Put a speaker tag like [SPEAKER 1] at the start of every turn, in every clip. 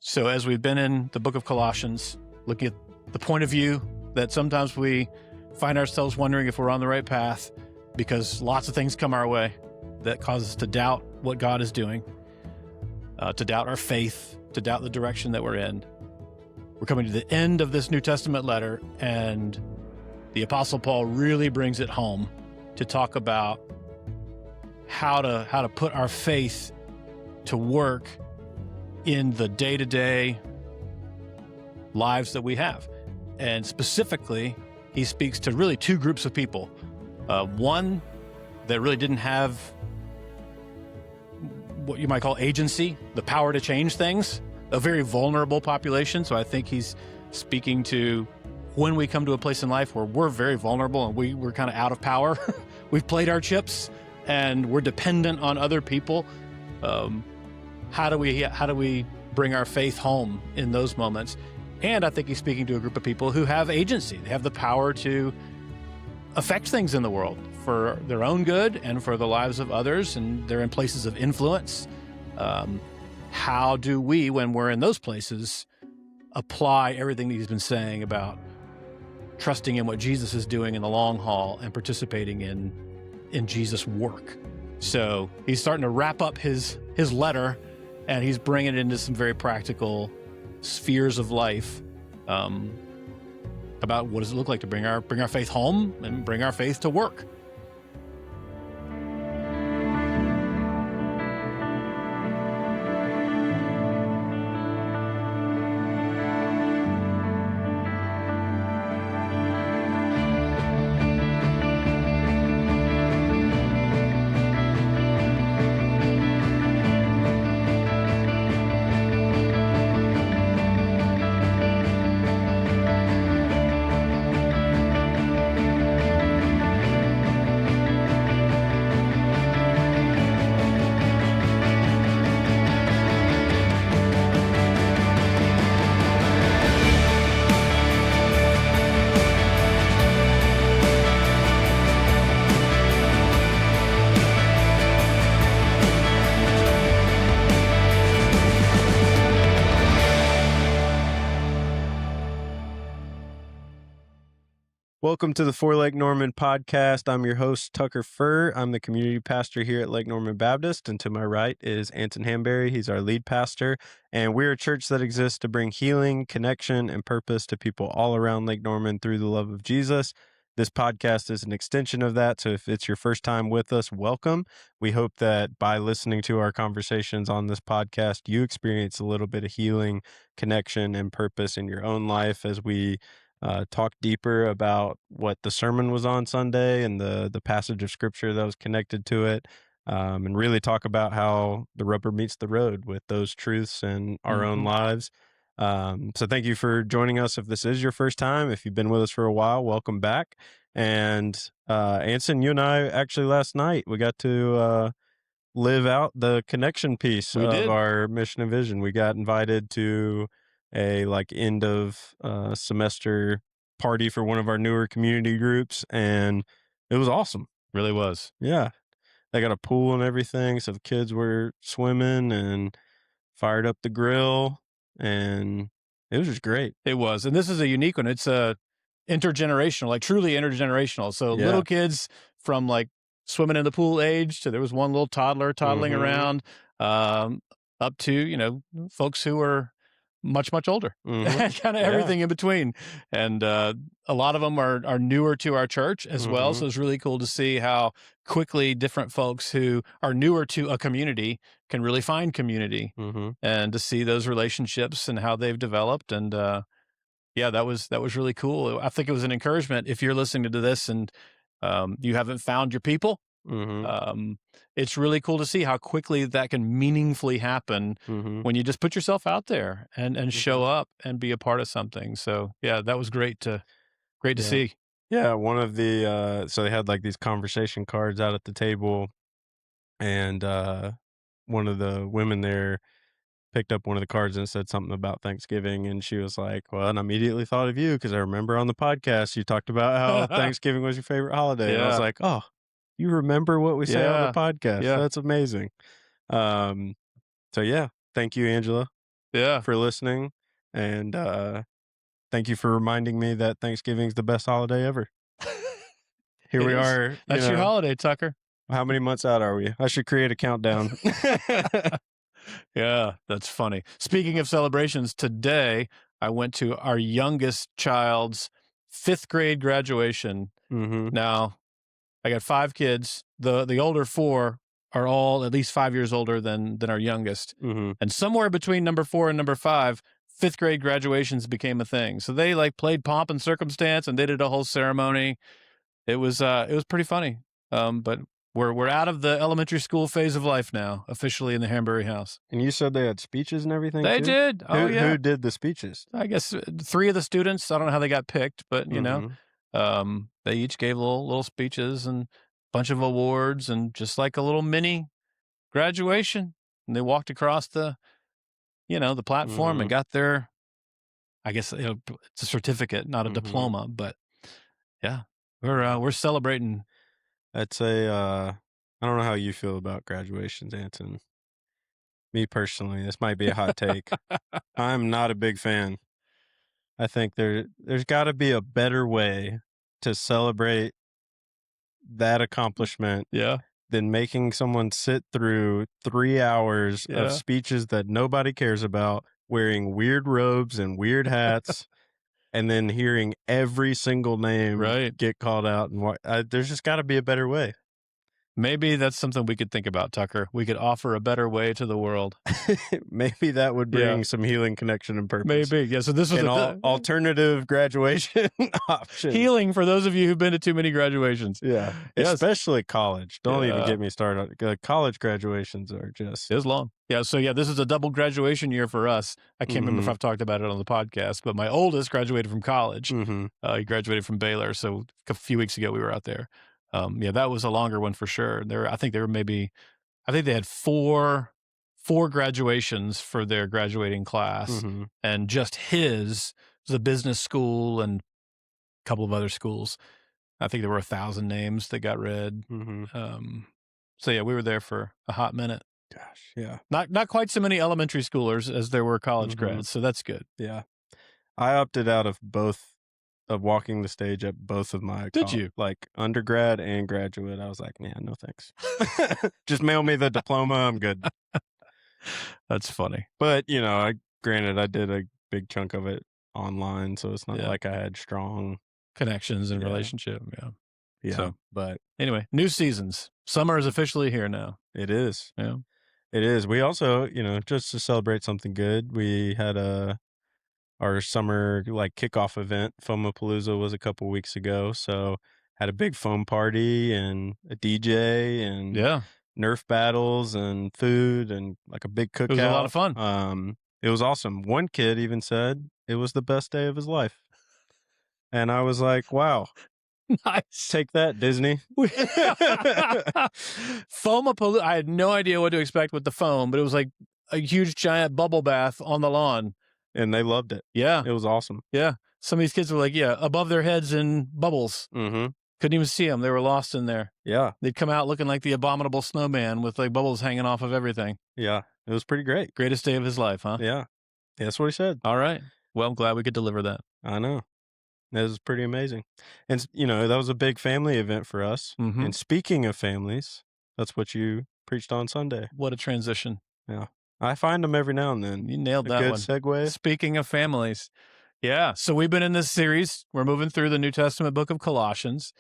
[SPEAKER 1] So as we've been in the book of Colossians, looking at the point of view that sometimes we find ourselves wondering if we're on the right path because lots of things come our way that cause us to doubt what God is doing, to doubt our faith, to doubt the direction that we're in. We're coming to the end of this New Testament letter, and the Apostle Paul really brings it home to talk about how to put our faith to work in the day-to-day lives that we have. And specifically, he speaks to really two groups of people. One that really didn't have what you might call agency, the power to change things, a very vulnerable population. So I think he's speaking to when we come to a place in life where we're very vulnerable and we're kind of out of power. We've played our chips and we're dependent on other people. How do we bring our faith home in those moments? And I think he's speaking to a group of people who have agency. They have the power to affect things in the world for their own good and for the lives of others, and they're in places of influence. How do we, when we're in those places, apply everything that he's been saying about trusting in what Jesus is doing in the long haul and participating in Jesus' work? So he's starting to wrap up his letter, and he's bringing it into some very practical spheres of life about what does it look like to bring our faith home and bring our faith to work.
[SPEAKER 2] Welcome to the For Lake Norman podcast. I'm your host, Tucker Furr. I'm the community pastor here at Lake Norman Baptist, and to my right is Anton Hamberry. He's our lead pastor, and we're a church that exists to bring healing, connection, and purpose to people all around Lake Norman through the love of Jesus. This podcast is an extension of that, so if it's your first time with us, welcome. We hope that by listening to our conversations on this podcast, you experience a little bit of healing, connection, and purpose in your own life as we talk deeper about what the sermon was on Sunday and the passage of scripture that was connected to it, and really talk about how the rubber meets the road with those truths in our own lives. So thank you for joining us. If this is your first time, if you've been with us for a while, welcome back. And Anson, you and I actually last night, we got to live out the connection piece of our mission and vision. We got invited to a end of semester party for one of our newer community groups, and it was awesome.
[SPEAKER 1] Really was.
[SPEAKER 2] Yeah. They got a pool and everything, so the kids were swimming and fired up the grill, and it was just great.
[SPEAKER 1] It was. And this is a unique one. It's intergenerational, truly intergenerational. So little kids from swimming in the pool age to there was one little toddler toddling around, up to, folks who were much, much older, and kind of everything in between. And a lot of them are newer to our church as well. So it's really cool to see how quickly different folks who are newer to a community can really find community, and to see those relationships and how they've developed. And that was really cool. I think it was an encouragement if you're listening to this and you haven't found your people. It's really cool to see how quickly that can meaningfully happen when you just put yourself out there and show up and be a part of something. So that was great to see.
[SPEAKER 2] Yeah, one of the so they had these conversation cards out at the table, and one of the women there picked up one of the cards and said something about Thanksgiving, and she was like, well, and I immediately thought of you because I remember on the podcast you talked about how Thanksgiving was your favorite holiday. And I was like, oh, you remember what we say on the podcast. That's amazing. So thank you, Angela.
[SPEAKER 1] Yeah.
[SPEAKER 2] for listening. And thank you for reminding me that Thanksgiving's the best holiday ever. Here
[SPEAKER 1] It
[SPEAKER 2] we
[SPEAKER 1] is.
[SPEAKER 2] are.
[SPEAKER 1] That's your holiday, Tucker.
[SPEAKER 2] How many months out are we? I should create a countdown.
[SPEAKER 1] Yeah, that's funny. Speaking of celebrations, today I went to our youngest child's 5th grade graduation.
[SPEAKER 2] Mm-hmm.
[SPEAKER 1] Now, I got 5 kids. The older 4 are all at least 5 years older than our youngest.
[SPEAKER 2] Mm-hmm.
[SPEAKER 1] And somewhere between number 4 and number 5, 5th grade graduations became a thing. So they like played pomp and circumstance and they did a whole ceremony. It was pretty funny. But we're out of the elementary school phase of life now, officially in the Hambury house.
[SPEAKER 2] And you said they had speeches and everything
[SPEAKER 1] They
[SPEAKER 2] too?
[SPEAKER 1] did. Oh, yeah.
[SPEAKER 2] Who did the speeches?
[SPEAKER 1] I guess 3 of the students. I don't know how they got picked, but
[SPEAKER 2] Mm-hmm.
[SPEAKER 1] they each gave little speeches and a bunch of awards and just like a little mini graduation. And they walked across the platform and got their, I guess it's a certificate, not a diploma, but yeah, we're celebrating.
[SPEAKER 2] I'd say I don't know how you feel about graduations, Anton. Me personally, this might be a hot take. I'm not a big fan. I think there's got to be a better way to celebrate that accomplishment
[SPEAKER 1] Yeah.
[SPEAKER 2] than making someone sit through 3 hours
[SPEAKER 1] Yeah.
[SPEAKER 2] of speeches that nobody cares about, wearing weird robes and weird hats, and then hearing every single name
[SPEAKER 1] Right.
[SPEAKER 2] get called out. And there's just got to be a better way.
[SPEAKER 1] Maybe that's something we could think about, Tucker. We could offer a better way to the world.
[SPEAKER 2] Maybe that would bring some healing, connection, and purpose.
[SPEAKER 1] Maybe. Yeah. So this was
[SPEAKER 2] an alternative graduation option.
[SPEAKER 1] Healing for those of you who've been to too many graduations.
[SPEAKER 2] Yeah.
[SPEAKER 1] Yes.
[SPEAKER 2] Especially college. Don't even get me started. College graduations are just...
[SPEAKER 1] It's long. Yeah. So this is a double graduation year for us. I can't remember if I've talked about it on the podcast, but my oldest graduated from college. He graduated from Baylor. So a few weeks ago we were out there. That was a longer one for sure. I think they had four graduations for their graduating class, and just his was a business school and a couple of other schools. I think there were 1,000 names that got read. So we were there for a hot minute.
[SPEAKER 2] Gosh, yeah.
[SPEAKER 1] Not quite so many elementary schoolers as there were college grads, so that's good.
[SPEAKER 2] Yeah. I opted out of walking the stage at both of my
[SPEAKER 1] Did you?
[SPEAKER 2] Like undergrad and graduate. I was like, man, no thanks. Just mail me the diploma. I'm good.
[SPEAKER 1] That's funny.
[SPEAKER 2] But, granted, I did a big chunk of it online, so it's not like I had strong
[SPEAKER 1] connections and relationship.
[SPEAKER 2] Yeah.
[SPEAKER 1] So,
[SPEAKER 2] but
[SPEAKER 1] anyway, new seasons. Summer is officially here now.
[SPEAKER 2] It is.
[SPEAKER 1] Yeah.
[SPEAKER 2] It is. We also, just to celebrate something good, we had our summer kickoff event. Foamapalooza was a couple weeks ago, so had a big foam party and a DJ and Nerf battles and food and a big cookout. It was
[SPEAKER 1] a lot of fun.
[SPEAKER 2] It was awesome. One kid even said it was the best day of his life, and I was like, "Wow,
[SPEAKER 1] nice!
[SPEAKER 2] Take that, Disney."
[SPEAKER 1] Foamapalooza. I had no idea what to expect with the foam, but it was like a huge giant bubble bath on the lawn.
[SPEAKER 2] And they loved it.
[SPEAKER 1] Yeah.
[SPEAKER 2] It was awesome.
[SPEAKER 1] Yeah. Some of these kids were like, above their heads in bubbles. Couldn't even see them. They were lost in there.
[SPEAKER 2] Yeah.
[SPEAKER 1] They'd come out looking like the abominable snowman with bubbles hanging off of everything.
[SPEAKER 2] Yeah. It was pretty great.
[SPEAKER 1] Greatest day of his life, huh?
[SPEAKER 2] Yeah. That's what he said.
[SPEAKER 1] All right. Well, I'm glad we could deliver that.
[SPEAKER 2] I know. That was pretty amazing. And, that was a big family event for us. And speaking of families, that's what you preached on Sunday.
[SPEAKER 1] What a transition.
[SPEAKER 2] Yeah. I find them every now and then.
[SPEAKER 1] You nailed that
[SPEAKER 2] good
[SPEAKER 1] one.
[SPEAKER 2] Segue.
[SPEAKER 1] Speaking of families. Yeah. So we've been in this series. We're moving through the New Testament book of Colossians,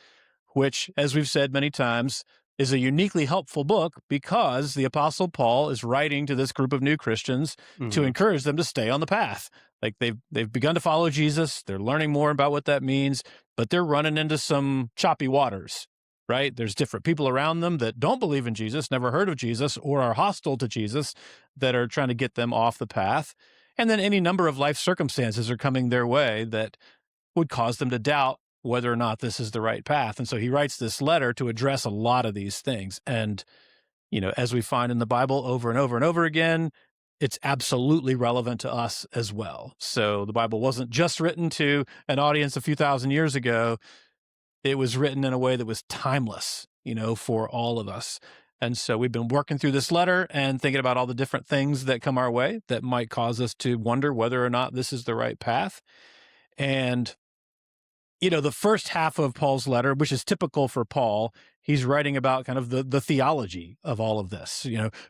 [SPEAKER 1] which, as we've said many times, is a uniquely helpful book because the Apostle Paul is writing to this group of new Christians to encourage them to stay on the path. Like they've begun to follow Jesus. They're learning more about what that means, but they're running into some choppy waters. Right? There's different people around them that don't believe in Jesus, never heard of Jesus, or are hostile to Jesus that are trying to get them off the path. And then any number of life circumstances are coming their way that would cause them to doubt whether or not this is the right path. And so he writes this letter to address a lot of these things. And, as we find in the Bible over and over and over again, it's absolutely relevant to us as well. So the Bible wasn't just written to an audience a few thousand years ago. It was written in a way that was timeless, for all of us. And so we've been working through this letter and thinking about all the different things that come our way that might cause us to wonder whether or not this is the right path. And the first half of Paul's letter, which is typical for Paul, he's writing about kind of the theology of all of this.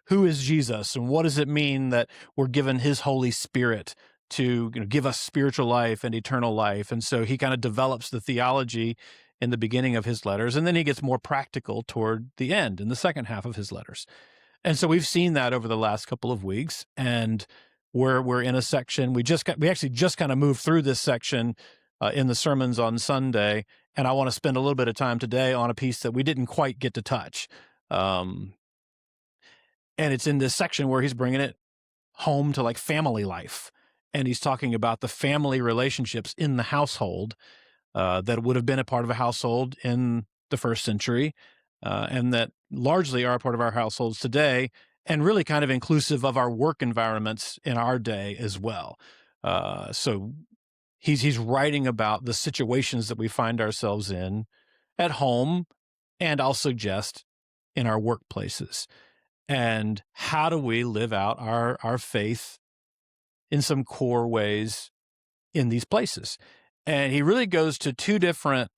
[SPEAKER 1] Who is Jesus and what does it mean that we're given his Holy Spirit to give us spiritual life and eternal life? And so he kind of develops the theology in the beginning of his letters, and then he gets more practical toward the end in the second half of his letters. And so we've seen that over the last couple of weeks, and we're in a section. We actually just kind of moved through this section in the sermons on Sunday, and I want to spend a little bit of time today on a piece that we didn't quite get to touch. And it's in this section where he's bringing it home to like family life, and he's talking about the family relationships in the household that would have been a part of a household in the first century, and that largely are a part of our households today, and really kind of inclusive of our work environments in our day as well. So he's writing about the situations that we find ourselves in at home, and I'll suggest in our workplaces. And how do we live out our faith in some core ways in these places? And he really goes to two different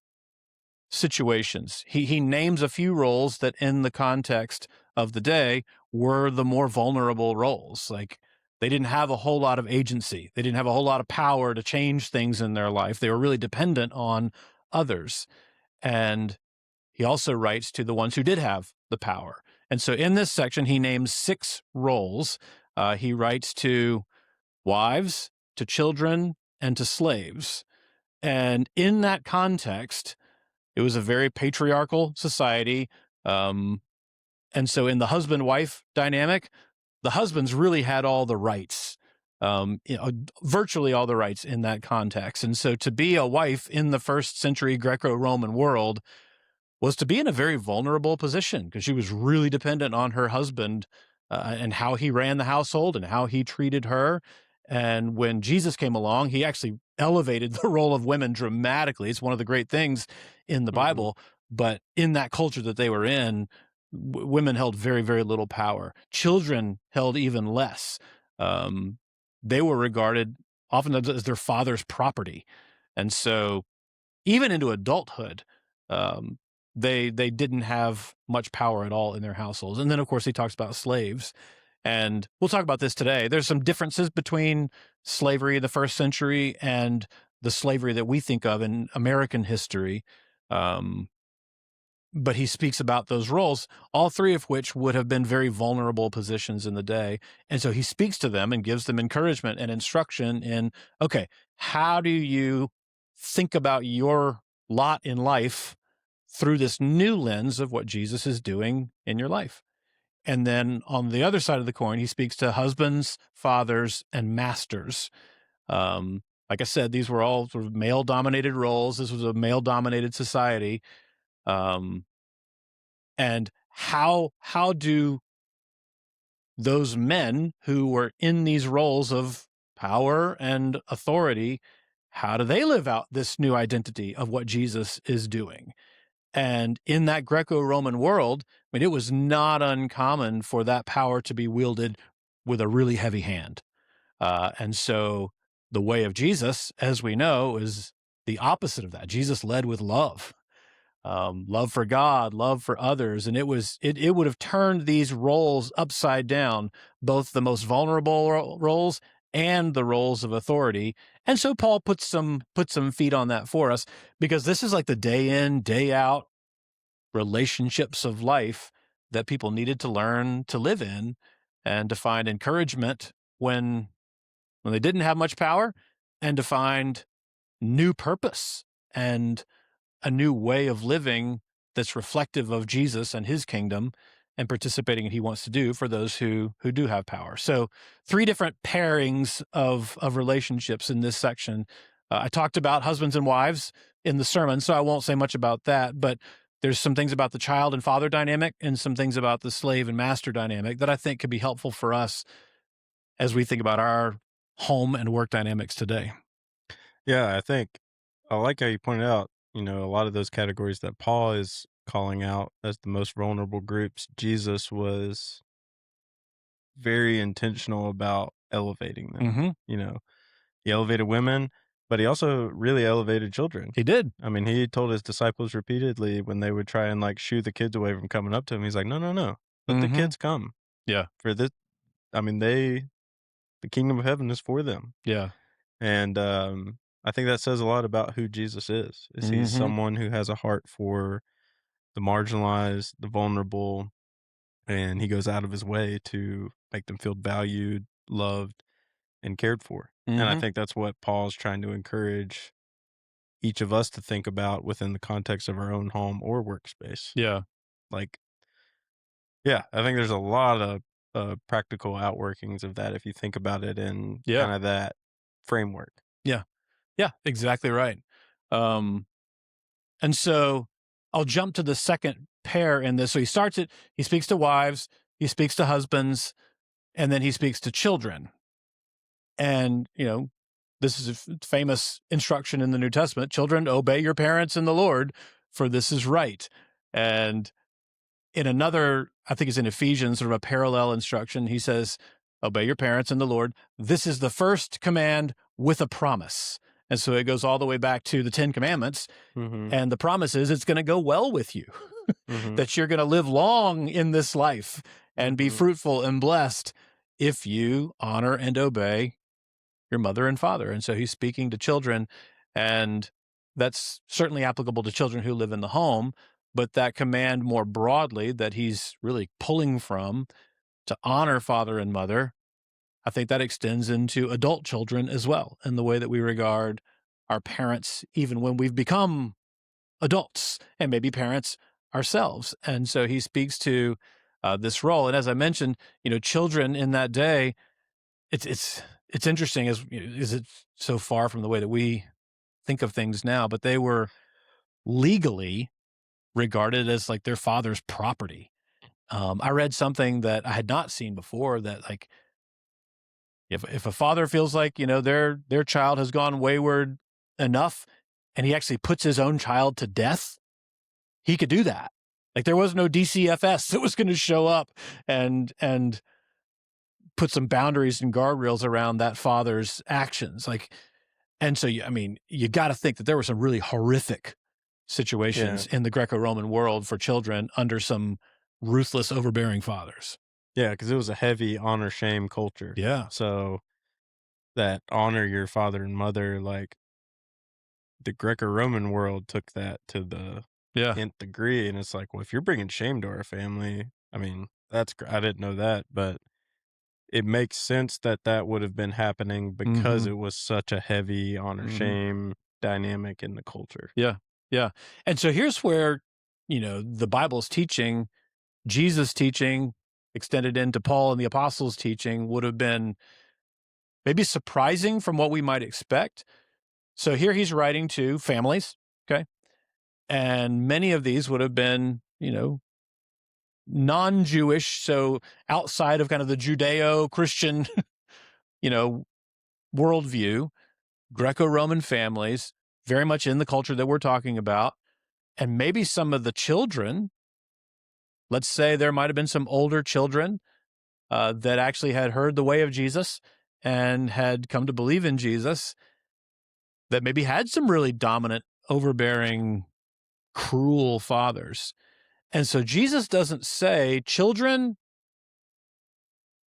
[SPEAKER 1] situations. He names a few roles that in the context of the day were the more vulnerable roles. Like they didn't have a whole lot of agency. They didn't have a whole lot of power to change things in their life. They were really dependent on others. And he also writes to the ones who did have the power. And so in this section, he names 6 roles. He writes to wives, to children, and to slaves. And in that context, it was a very patriarchal society. And so in the husband-wife dynamic, the husbands really had all the rights, virtually all the rights in that context. And so to be a wife in the first century Greco-Roman world was to be in a very vulnerable position because she was really dependent on her husband and how he ran the household and how he treated her. And when Jesus came along, he actually elevated the role of women dramatically. It's one of the great things in the Bible. But in that culture that they were in, women held very, very little power. Children held even less. They were regarded often as their father's property. And so even into adulthood, they didn't have much power at all in their households. And then, of course, he talks about slaves. And we'll talk about this today. There's some differences between slavery in the first century and the slavery that we think of in American history. But he speaks about those roles, all 3 of which would have been very vulnerable positions in the day. And so he speaks to them and gives them encouragement and instruction in, okay, how do you think about your lot in life through this new lens of what Jesus is doing in your life? And then on the other side of the coin, he speaks to husbands, fathers, and masters. Like I said, these were all sort of male-dominated roles. This was a male-dominated society. And how do those men who were in these roles of power and authority, how do they live out this new identity of what Jesus is doing? And in that Greco-Roman world, I mean, it was not uncommon for that power to be wielded with a really heavy hand. And so the way of Jesus, as we know, is the opposite of that. Jesus led with love. Love for God, love for others. And it would have turned these roles upside down, both the most vulnerable roles and the roles of authority. And so Paul puts some feet on that for us, because this is like the day in, day out relationships of life that people needed to learn to live in and to find encouragement when they didn't have much power, and to find new purpose and a new way of living that's reflective of Jesus and his kingdom and participating in what he wants to do for those who do have power. So 3 different pairings of relationships in this section. I talked about husbands and wives in the sermon, so I won't say much about that, but there's some things about the child and father dynamic and some things about the slave and master dynamic that I think could be helpful for us as we think about our home and work dynamics today.
[SPEAKER 2] Yeah, I think I like how you pointed out, a lot of those categories that Paul is calling out as the most vulnerable groups, Jesus was very intentional about elevating them.
[SPEAKER 1] Mm-hmm.
[SPEAKER 2] You know, he elevated women, but he also really elevated children.
[SPEAKER 1] He did.
[SPEAKER 2] I mean, he told his disciples repeatedly when they would try and like shoo the kids away from coming up to him, he's like, no, no, no, let the
[SPEAKER 1] Mm-hmm.
[SPEAKER 2] kids come.
[SPEAKER 1] Yeah.
[SPEAKER 2] For this, I mean, the kingdom of heaven is for them.
[SPEAKER 1] Yeah.
[SPEAKER 2] And I think that says a lot about who Jesus is he's
[SPEAKER 1] Mm-hmm.
[SPEAKER 2] someone who has a heart for the marginalized, the vulnerable, and he goes out of his way to make them feel valued, loved, and cared for. And I
[SPEAKER 1] Mm-hmm.
[SPEAKER 2] think that's what Paul's trying to encourage each of us to think about within the context of our own home or workspace.
[SPEAKER 1] Yeah.
[SPEAKER 2] Like, yeah, I think there's a lot of practical outworkings of that if you think about it in
[SPEAKER 1] Yeah.
[SPEAKER 2] kind of that framework.
[SPEAKER 1] Yeah. Yeah. Exactly right. Um, and so I'll jump to the second pair in this. So he starts it, he speaks to wives, he speaks to husbands, and then he speaks to children. And, this is a famous instruction in the New Testament: children, obey your parents in the Lord, for this is right. And in another, I think it's in Ephesians, sort of a parallel instruction, he says, obey your parents in the Lord. This is the first command with a promise. And so it goes all the way back to the 10 Commandments.
[SPEAKER 2] Mm-hmm.
[SPEAKER 1] And the promise is it's going to go well with you,
[SPEAKER 2] Mm-hmm.
[SPEAKER 1] that you're going to live long in this life and be
[SPEAKER 2] Mm-hmm.
[SPEAKER 1] fruitful and blessed if you honor and obey your mother and father. And so he's speaking to children, and that's certainly applicable to children who live in the home. But that command more broadly that he's really pulling from, to honor father and mother, I think that extends into adult children as well, in the way that we regard our parents, even when we've become adults and maybe parents ourselves. And so he speaks to this role. And as I mentioned, children in that day, it's interesting, is it so far from the way that we think of things now, but they were legally regarded as like their father's property. I read something that I had not seen before, that like if a father feels like their child has gone wayward enough, and he actually puts his own child to death, he could do that. Like there was no DCFS that was going to show up and put some boundaries and guardrails around that father's actions. Like, and so you got to think that there were some really horrific situations in the Greco-Roman world for children under some ruthless, overbearing fathers.
[SPEAKER 2] Yeah, because it was a heavy honor shame culture.
[SPEAKER 1] Yeah.
[SPEAKER 2] So that honor your father and mother, like the Greco-Roman world took that to the
[SPEAKER 1] Yeah.
[SPEAKER 2] nth degree, and it's like, well, if you're bringing shame to our family, I mean, I didn't know that, but it makes sense that that would have been happening because
[SPEAKER 1] Mhm.
[SPEAKER 2] it was such a heavy honor
[SPEAKER 1] Mhm.
[SPEAKER 2] shame dynamic in the culture.
[SPEAKER 1] Yeah. Yeah. And so here's where, the Bible's teaching, Jesus' teaching, extended into Paul and the apostles' teaching, would have been maybe surprising from what we might expect. So here he's writing to families, okay? And many of these would have been, non-Jewish, so outside of kind of the Judeo-Christian, you know, worldview, Greco-Roman families, very much in the culture that we're talking about. And maybe some of the children, let's say there might have been some older children that actually had heard the way of Jesus and had come to believe in Jesus, that maybe had some really dominant, overbearing, cruel fathers. And so Jesus doesn't say, children,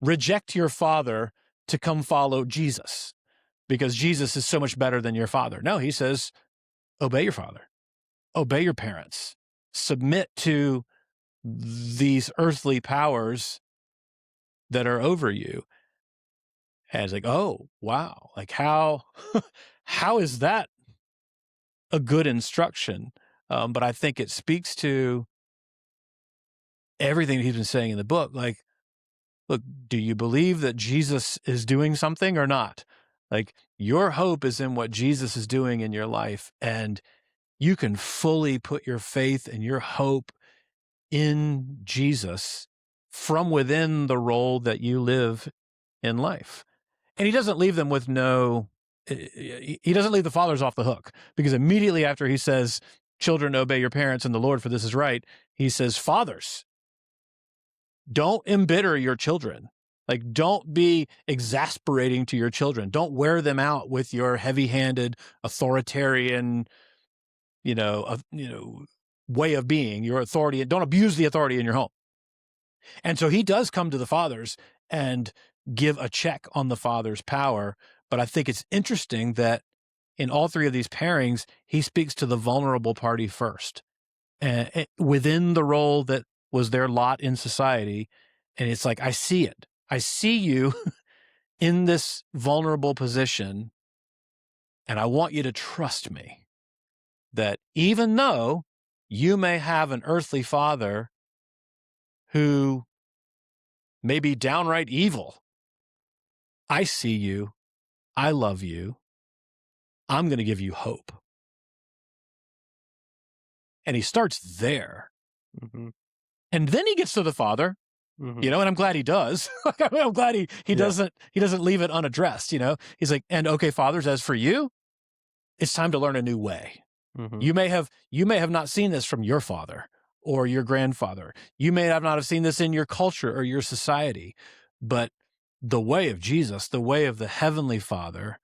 [SPEAKER 1] reject your father to come follow Jesus, because Jesus is so much better than your father. No, he says, obey your father, obey your parents, submit to these earthly powers that are over you. And it's like, oh, wow. Like how, how is that a good instruction? But I think it speaks to everything he's been saying in the book. Like, look, do you believe that Jesus is doing something or not? Like, your hope is in what Jesus is doing in your life, and you can fully put your faith and your hope in Jesus from within the role that you live in life. And he doesn't leave them with he doesn't leave the fathers off the hook, because immediately after he says, children, obey your parents in the Lord, for this is right. He says, fathers, don't embitter your children. Like, don't be exasperating to your children. Don't wear them out with your heavy-handed, authoritarian, way of being, your authority. Don't abuse the authority in your home. And so he does come to the fathers and give a check on the father's power. But I think it's interesting that in all three of these pairings, he speaks to the vulnerable party first, within the role that was their lot in society. And it's like, I see it. I see you in this vulnerable position, and I want you to trust me that even though you may have an earthly father who may be downright evil, I see you. I love you. I'm going to give you hope. And he starts there.
[SPEAKER 2] Mm-hmm.
[SPEAKER 1] And then he gets to the father,
[SPEAKER 2] Mm-hmm.
[SPEAKER 1] and I'm glad he does. I'm glad he doesn't leave it unaddressed. He's like, and okay, fathers, as for you, it's time to learn a new way.
[SPEAKER 2] Mm-hmm.
[SPEAKER 1] You may have not seen this from your father or your grandfather. You may have not have seen this in your culture or your society, but the way of Jesus, the way of the Heavenly Father,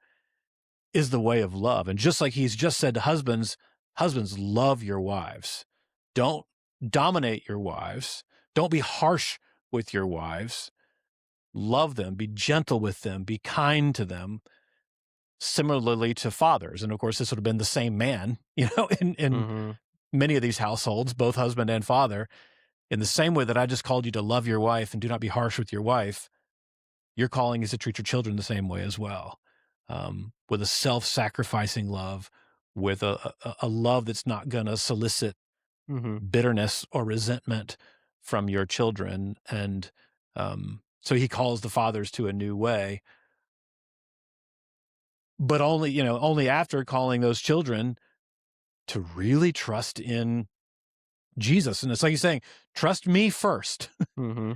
[SPEAKER 1] is the way of love. And just like he's just said to husbands, love your wives. Don't dominate your wives. Don't be harsh with your wives. Love them, be gentle with them, be kind to them. Similarly to fathers. And of course, this would have been the same man, in
[SPEAKER 2] Mm-hmm.
[SPEAKER 1] many of these households, both husband and father. In the same way that I just called you to love your wife and do not be harsh with your wife, your calling is to treat your children the same way as well, with a self-sacrificing love, with a love that's not going to solicit
[SPEAKER 2] Mm-hmm.
[SPEAKER 1] bitterness or resentment from your children. And so he calls the fathers to a new way, but only after calling those children to really trust in Jesus. And it's like he's saying, trust me first,
[SPEAKER 2] Mm-hmm.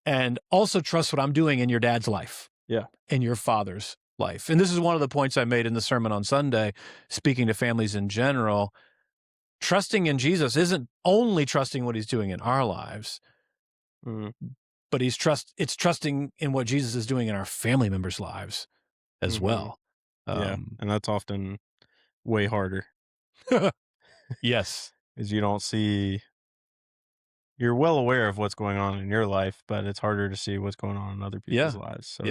[SPEAKER 1] and also trust what I'm doing in your dad's life.
[SPEAKER 2] Yeah.
[SPEAKER 1] In your father's life. And this is one of the points I made in the sermon on Sunday, speaking to families in general. Trusting in Jesus isn't only trusting what he's doing in our lives,
[SPEAKER 2] Mm-hmm.
[SPEAKER 1] but it's trusting in what Jesus is doing in our family members' lives as
[SPEAKER 2] Mm-hmm.
[SPEAKER 1] well.
[SPEAKER 2] Yeah. And that's often way harder.
[SPEAKER 1] Yes.
[SPEAKER 2] Is you're well aware of what's going on in your life, but it's harder to see what's going on in other people's lives. So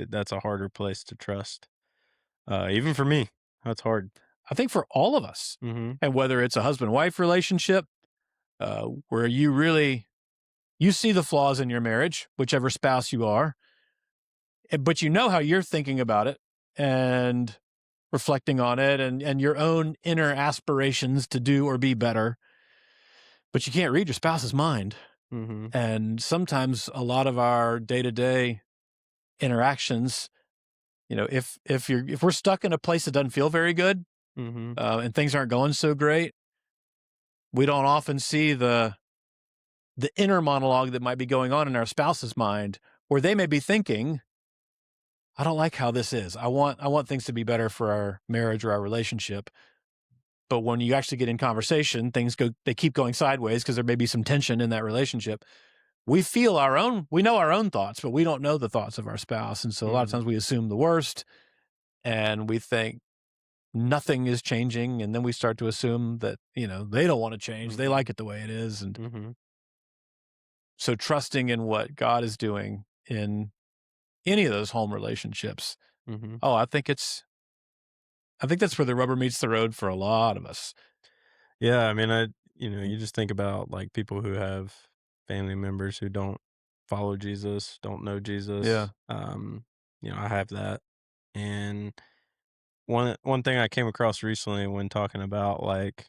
[SPEAKER 2] that's a harder place to trust. Even for me, that's hard.
[SPEAKER 1] I think for all of us,
[SPEAKER 2] Mm-hmm.
[SPEAKER 1] and whether it's a husband-wife relationship, where you see the flaws in your marriage, whichever spouse you are, but you know how you're thinking about it and reflecting on it, and your own inner aspirations to do or be better, but you can't read your spouse's mind.
[SPEAKER 2] Mm-hmm.
[SPEAKER 1] And sometimes a lot of our day-to-day interactions, if we're stuck in a place that doesn't feel very good,
[SPEAKER 2] Mm-hmm.
[SPEAKER 1] and things aren't going so great, we don't often see the inner monologue that might be going on in our spouse's mind, where they may be thinking, I don't like how this is. I want things to be better for our marriage or our relationship. But when you actually get in conversation, they keep going sideways because there may be some tension in that relationship. We know our own thoughts, but we don't know the thoughts of our spouse. And so a lot of times we assume the worst, and we think nothing is changing. And then we start to assume that, they don't want to change.
[SPEAKER 2] Mm-hmm.
[SPEAKER 1] They like it the way it is. And
[SPEAKER 2] Mm-hmm.
[SPEAKER 1] so trusting in what God is doing in any of those home relationships.
[SPEAKER 2] Mm-hmm.
[SPEAKER 1] Oh, I think that's where the rubber meets the road for a lot of us.
[SPEAKER 2] Yeah, I mean, you just think about like people who have family members who don't follow Jesus, don't know Jesus.
[SPEAKER 1] Yeah.
[SPEAKER 2] I have that. And one thing I came across recently when talking about like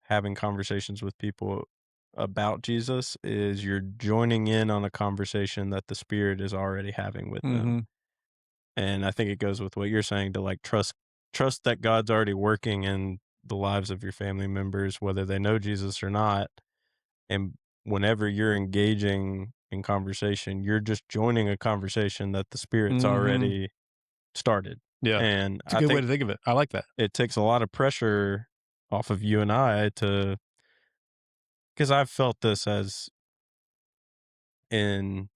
[SPEAKER 2] having conversations with people about Jesus is you're joining in on a conversation that the Spirit is already having with them. And I think it goes with what you're saying to like trust that God's already working in the lives of your family members, whether they know Jesus or not. And whenever you're engaging in conversation, you're just joining a conversation that the Spirit's already started.
[SPEAKER 1] Yeah.
[SPEAKER 2] And
[SPEAKER 1] It's a
[SPEAKER 2] I
[SPEAKER 1] good way
[SPEAKER 2] think
[SPEAKER 1] to think of it. I like that.
[SPEAKER 2] it takes a lot of pressure off of you and I to, because I've felt this as in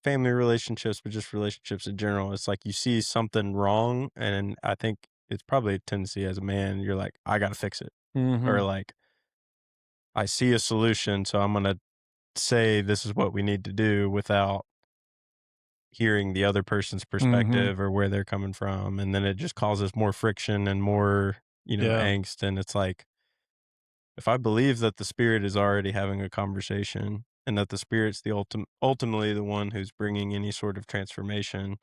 [SPEAKER 2] family relationships, but just relationships in general. It's like you see something wrong, and I think it's probably a tendency as a man, you're like, I got to fix it. Or
[SPEAKER 1] Mm-hmm.
[SPEAKER 2] like, I see a solution, so I'm going to say this is what we need to do without hearing the other person's
[SPEAKER 1] Mm-hmm.
[SPEAKER 2] perspective or where they're coming from. And then it just causes more friction and more,
[SPEAKER 1] Yeah.
[SPEAKER 2] angst. And it's like, if I believe that the spirit is already having a conversation and that the spirit's the ultimately the one who's bringing any sort of transformation,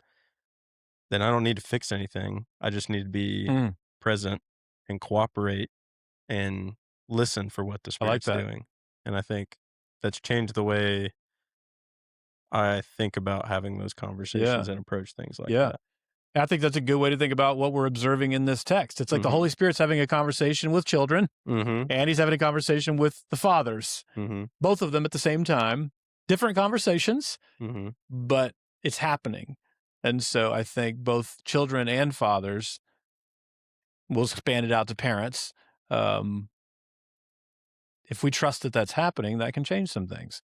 [SPEAKER 2] then I don't need to fix anything. I just need to be
[SPEAKER 1] Mm.
[SPEAKER 2] present and cooperate and listen for what the
[SPEAKER 1] I like
[SPEAKER 2] spirit's
[SPEAKER 1] that.
[SPEAKER 2] doing. And I think that's changed the way I think about having those
[SPEAKER 1] Yeah.
[SPEAKER 2] conversations and approach things like
[SPEAKER 1] Yeah.
[SPEAKER 2] that.
[SPEAKER 1] I think that's a good way to think about what we're observing in this text. It's like the
[SPEAKER 2] Mhm.
[SPEAKER 1] Holy Spirit's having a conversation with children,
[SPEAKER 2] Mhm.
[SPEAKER 1] and he's having a conversation with the fathers,
[SPEAKER 2] Mhm.
[SPEAKER 1] both of them at the same time. Different conversations,
[SPEAKER 2] Mhm.
[SPEAKER 1] but it's happening. And so I think both children and fathers will expand it out to parents. Um, if we trust that that's happening, that can change some things.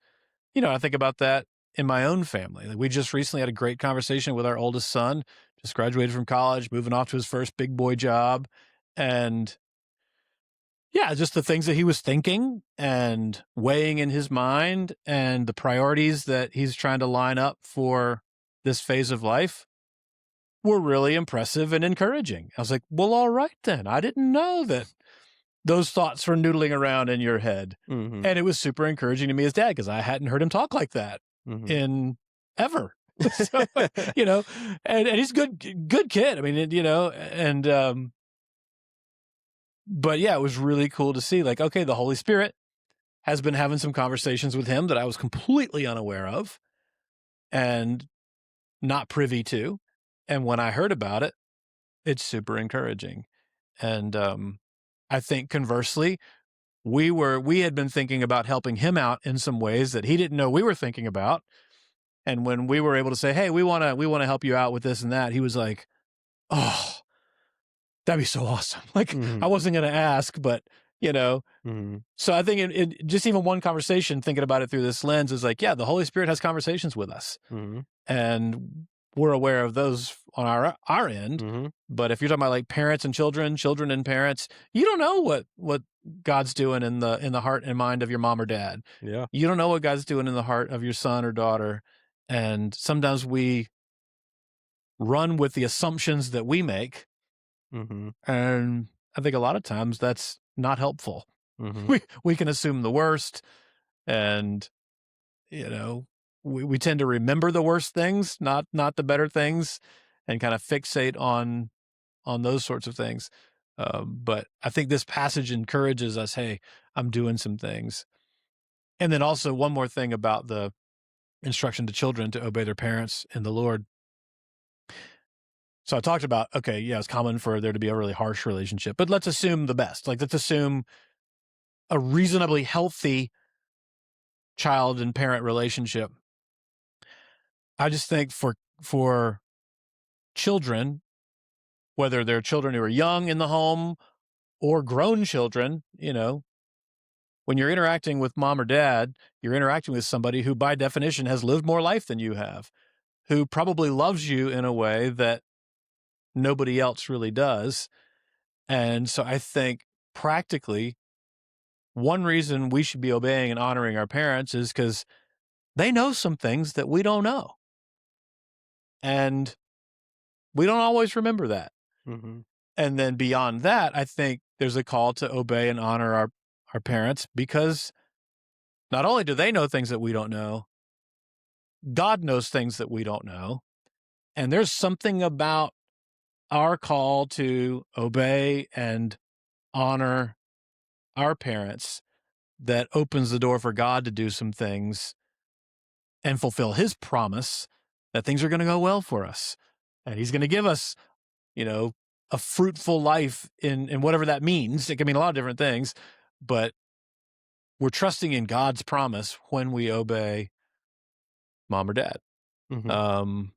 [SPEAKER 1] I think about that in my own family. Like we just recently had a great conversation with our oldest son, just graduated from college, moving off to his first big boy job. And yeah, just the things that he was thinking and weighing in his mind and the priorities that he's trying to line up for this phase of life were really impressive and encouraging. I was like, well, all right then. I didn't know that those thoughts were noodling around in your head.
[SPEAKER 2] Mhm.
[SPEAKER 1] And it was super encouraging to me as dad because I hadn't heard him talk like that
[SPEAKER 2] Mhm.
[SPEAKER 1] in ever. So, you know, and he's good kid. I mean, but yeah, it was really cool to see like, okay, the Holy Spirit has been having some conversations with him that I was completely unaware of and not privy to. And when I heard about it, it's super encouraging. And I think conversely, we had been thinking about helping him out in some ways that he didn't know we were thinking about. And when we were able to say, "Hey, we want to help you out with this and that," he was like, "Oh, that'd be so awesome!" Like I
[SPEAKER 2] Mhm.
[SPEAKER 1] wasn't going to ask, but you know.
[SPEAKER 2] Mhm.
[SPEAKER 1] So I think it just even one conversation, thinking about it through this lens, is like, yeah, the Holy Spirit has conversations with us,
[SPEAKER 2] Mhm.
[SPEAKER 1] and we're aware of those on our end.
[SPEAKER 2] Mhm.
[SPEAKER 1] But if you're talking about like parents and children, children and parents, you don't know what God's doing in the heart and mind of your mom or dad.
[SPEAKER 2] Yeah.
[SPEAKER 1] You don't know what God's doing in the heart of your son or daughter. And sometimes we run with the assumptions that we make.
[SPEAKER 2] Mhm.
[SPEAKER 1] And I think a lot of times that's not helpful.
[SPEAKER 2] Mhm.
[SPEAKER 1] We can assume the worst, and you know, we tend to remember the worst things, not the better things, and kind of fixate on those sorts of things. But I think this passage encourages us, hey, I'm doing some things. And then also one more thing about the instruction to children to obey their parents in the Lord. So I talked about, okay, yeah, it's common for there to be a really harsh relationship, but let's assume the best. Like, let's assume a reasonably healthy child and parent relationship. I just think for children, whether they're children who are young in the home or grown children, when you're interacting with mom or dad, you're interacting with somebody who, by definition, has lived more life than you have, who probably loves you in a way that nobody else really does. And so I think practically, one reason we should be obeying and honoring our parents is because they know some things that we don't know. And we don't always remember that.
[SPEAKER 2] Mhm.
[SPEAKER 1] And then beyond that, I think there's a call to obey and honor our parents because not only do they know things that we don't know, God knows things that we don't know. And there's something about our call to obey and honor our parents that opens the door for God to do some things and fulfill his promise that things are going to go well for us. And he's going to give us, you know, a fruitful life in whatever that means. It can mean a lot of different things, but we're trusting in God's promise when we obey mom or dad,
[SPEAKER 2] Mhm.
[SPEAKER 1] um,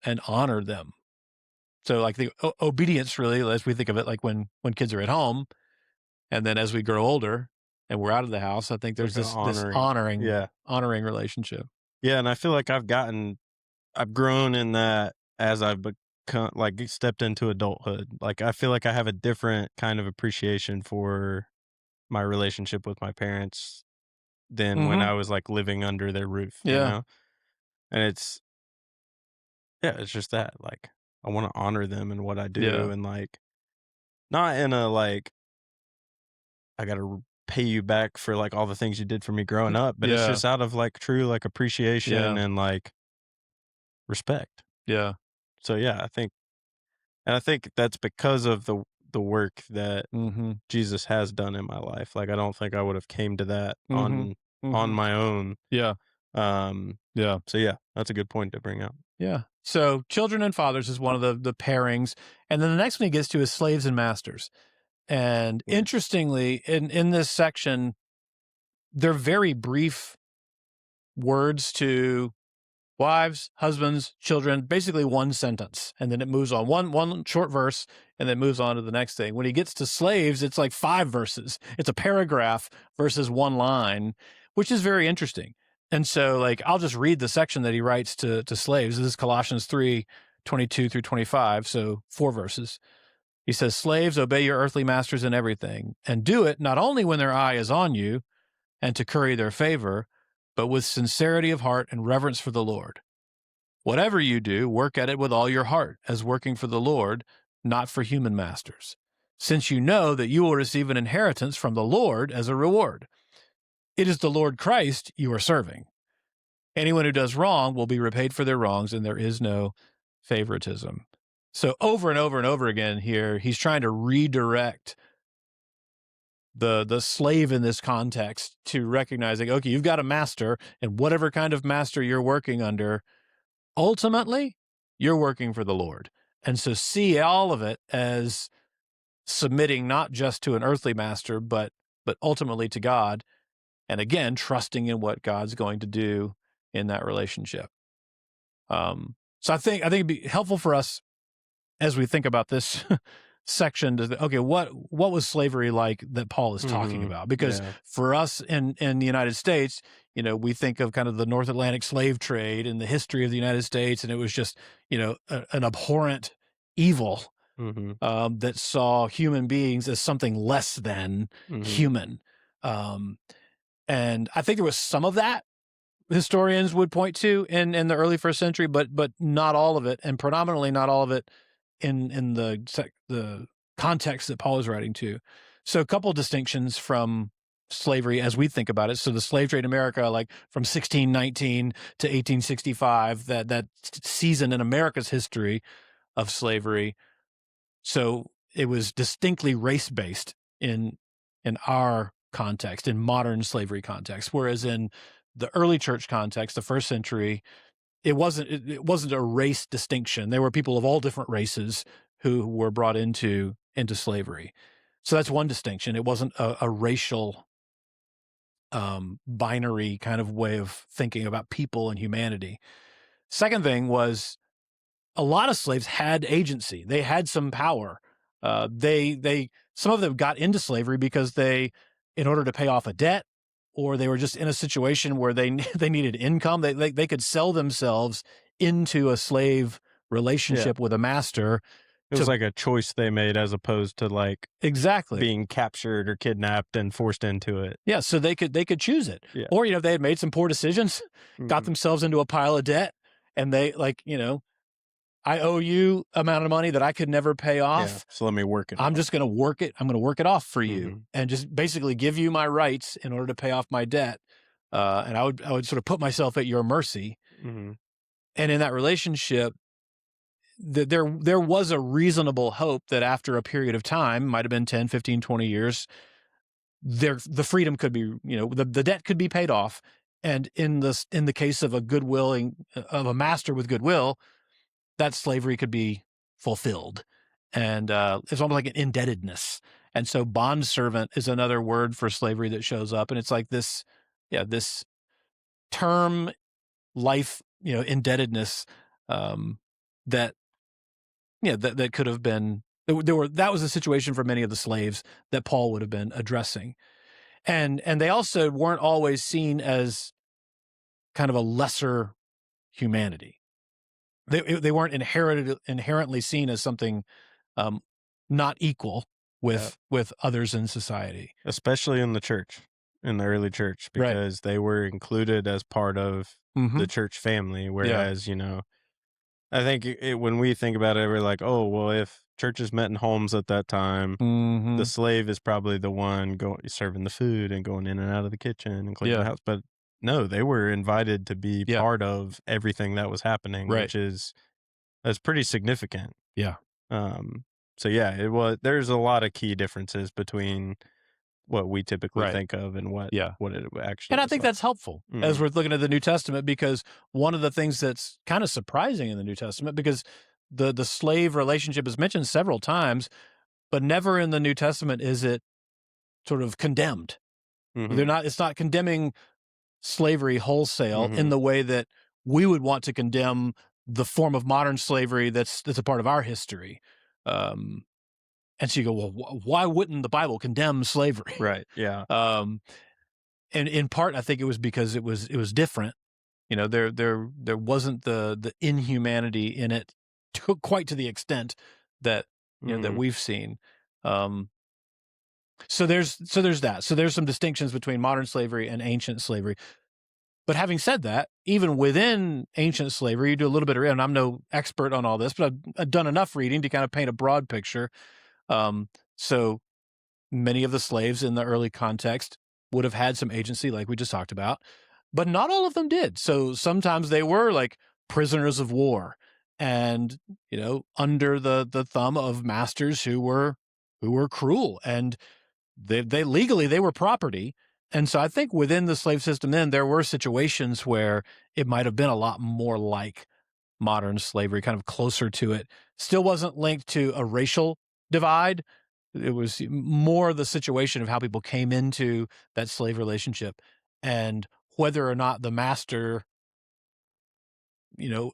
[SPEAKER 1] and honor them. So like the obedience really, as we think of it, like when kids are at home, And then as we grow older and we're out of the house, I think there's
[SPEAKER 2] Like
[SPEAKER 1] this honoring relationship.
[SPEAKER 2] Yeah, and I feel like I've grown in that as I've become like stepped into adulthood. Like I feel like I have a different kind of appreciation for my relationship with my parents than when
[SPEAKER 1] Mm-hmm.
[SPEAKER 2] I was like living under their roof,
[SPEAKER 1] Yeah.
[SPEAKER 2] And it's just that like I want to honor them and what I do,
[SPEAKER 1] Yeah.
[SPEAKER 2] and like not in a like I got to pay you back for like all the things you did for me growing up, but it's
[SPEAKER 1] Yeah.
[SPEAKER 2] just out of like true like appreciation
[SPEAKER 1] Yeah.
[SPEAKER 2] and like respect.
[SPEAKER 1] Yeah.
[SPEAKER 2] So yeah, I think that's because of the work that
[SPEAKER 1] Mm-hmm.
[SPEAKER 2] Jesus has done in my life. Like I don't think I would have came to that
[SPEAKER 1] Mm-hmm.
[SPEAKER 2] on
[SPEAKER 1] Mm-hmm.
[SPEAKER 2] my own.
[SPEAKER 1] Yeah.
[SPEAKER 2] Um
[SPEAKER 1] Yeah.
[SPEAKER 2] so yeah, that's a good point to bring up.
[SPEAKER 1] Yeah. So children and fathers is one of the pairings. And then the next one he gets to is slaves and masters. And
[SPEAKER 2] Yeah.
[SPEAKER 1] interestingly, in this section, they're very brief words to wives, husbands, children, basically one sentence. And then it moves on one short verse and then moves on to the next thing. When he gets to slaves, it's like 5 verses. It's a paragraph versus one line, which is very interesting. And so like I'll just read the section that he writes to slaves. This is Colossians 3:22 through 25, so 4 verses. He says, "Slaves, obey your earthly masters in everything, and do it not only when their eye is on you and to curry their favor, but with sincerity of heart and reverence for the Lord. Whatever you do, work at it with all your heart, as working for the Lord, not for human masters, since you know that you will receive an inheritance from the Lord as a reward. It is the Lord Christ you are serving. Anyone who does wrong will be repaid for their wrongs, and there is no favoritism." So over and over and over again here, he's trying to redirect the slave in this context to recognizing, okay, you've got a master, and whatever kind of master you're working under, ultimately, you're working for the Lord. And so see all of it as submitting not just to an earthly master, but ultimately to God. And again, trusting in what God's going to do in that relationship. So I think it'd be helpful for us as we think about this section to okay, what was slavery like that Paul is talking about? Because
[SPEAKER 2] Yeah.
[SPEAKER 1] for us in the United States, we think of kind of the North Atlantic slave trade and the history of the United States, and it was just an abhorrent evil
[SPEAKER 2] Mhm.
[SPEAKER 1] that saw human beings as something less than
[SPEAKER 2] Mhm.
[SPEAKER 1] human. Um, and I think there was some of that historians would point to in the early first century, but not all of it, and predominantly not all of it in the context that Paul is writing to. So a couple of distinctions from slavery as we think about it. So the slave trade in America, like from 1619 to 1865, that season in America's history of slavery. So it was distinctly race-based in our context, in modern slavery context, whereas in the early church context, the first century, it wasn't a race distinction. There were people of all different races who were brought into slavery. So that's one distinction. It wasn't a racial binary kind of way of thinking about people and humanity. Second thing was a lot of slaves had agency. They had some power. They some of them got into slavery because in order to pay off a debt, or they were just in a situation where they they needed income. They could sell themselves into a slave relationship with a master.
[SPEAKER 2] It was like a choice they made as opposed to like
[SPEAKER 1] Exactly.
[SPEAKER 2] being captured or kidnapped and forced into it.
[SPEAKER 1] Yeah, so they could choose it.
[SPEAKER 2] Yeah.
[SPEAKER 1] Or if they had made some poor decisions, got themselves into a pile of debt, and they I owe you amount of money that I could never pay off.
[SPEAKER 2] Yeah. So let me work it.
[SPEAKER 1] I'm just going to work it. I'm going to work it off for you
[SPEAKER 2] Mhm.
[SPEAKER 1] and just basically give you my rights in order to pay off my debt. And I would sort of put myself at your mercy.
[SPEAKER 2] Mhm.
[SPEAKER 1] And in that relationship, there was a reasonable hope that after a period of time, might have been 10, 15, 20 years, the freedom could be, the debt could be paid off. And in the case of of a master with goodwill, that slavery could be fulfilled. And it's almost like an indebtedness. And so bondservant is another word for slavery that shows up. And it's like this term life, indebtedness that, that could have been That was a situation for many of the slaves that Paul would have been addressing. And they also weren't always seen as kind of a lesser humanity. They weren't inherently seen as something not equal with others in society,
[SPEAKER 2] especially in the church, in the early church, because they were included as part of the church family. Whereas, I think when we think about it, we're like, oh, well, if churches met in homes at that time, the slave is probably the one serving the food and going in and out of the kitchen and cleaning the house. But no, they were invited to be part of everything that was happening, which that's pretty significant.
[SPEAKER 1] Yeah.
[SPEAKER 2] So there's a lot of key differences between what we typically think of and what it actually.
[SPEAKER 1] And I think that's helpful as we're looking at the New Testament, because one of the things that's kind of surprising in the New Testament, because the slave relationship is mentioned several times, but never in the New Testament is it sort of condemned. It's not condemning slavery wholesale in the way that we would want to condemn the form of modern slavery that's a part of our history. And so you go, well, why wouldn't the Bible condemn slavery?
[SPEAKER 2] Right. Yeah.
[SPEAKER 1] And in part, I think it was because it was different. There wasn't the inhumanity in it quite to the extent that that we've seen. So there's that. So there's some distinctions between modern slavery and ancient slavery. But having said that, even within ancient slavery, you do a little bit of reading. I'm no expert on all this, but I've done enough reading to kind of paint a broad picture. So many of the slaves in the early context would have had some agency, like we just talked about, but not all of them did. So sometimes they were like prisoners of war and, under the thumb of masters who were cruel, and they legally, they were property. And so I think within the slave system then there were situations where it might have been a lot more like modern slavery, kind of closer to it. Still wasn't linked to a racial divide. It was more the situation of how people came into that slave relationship and whether or not the master,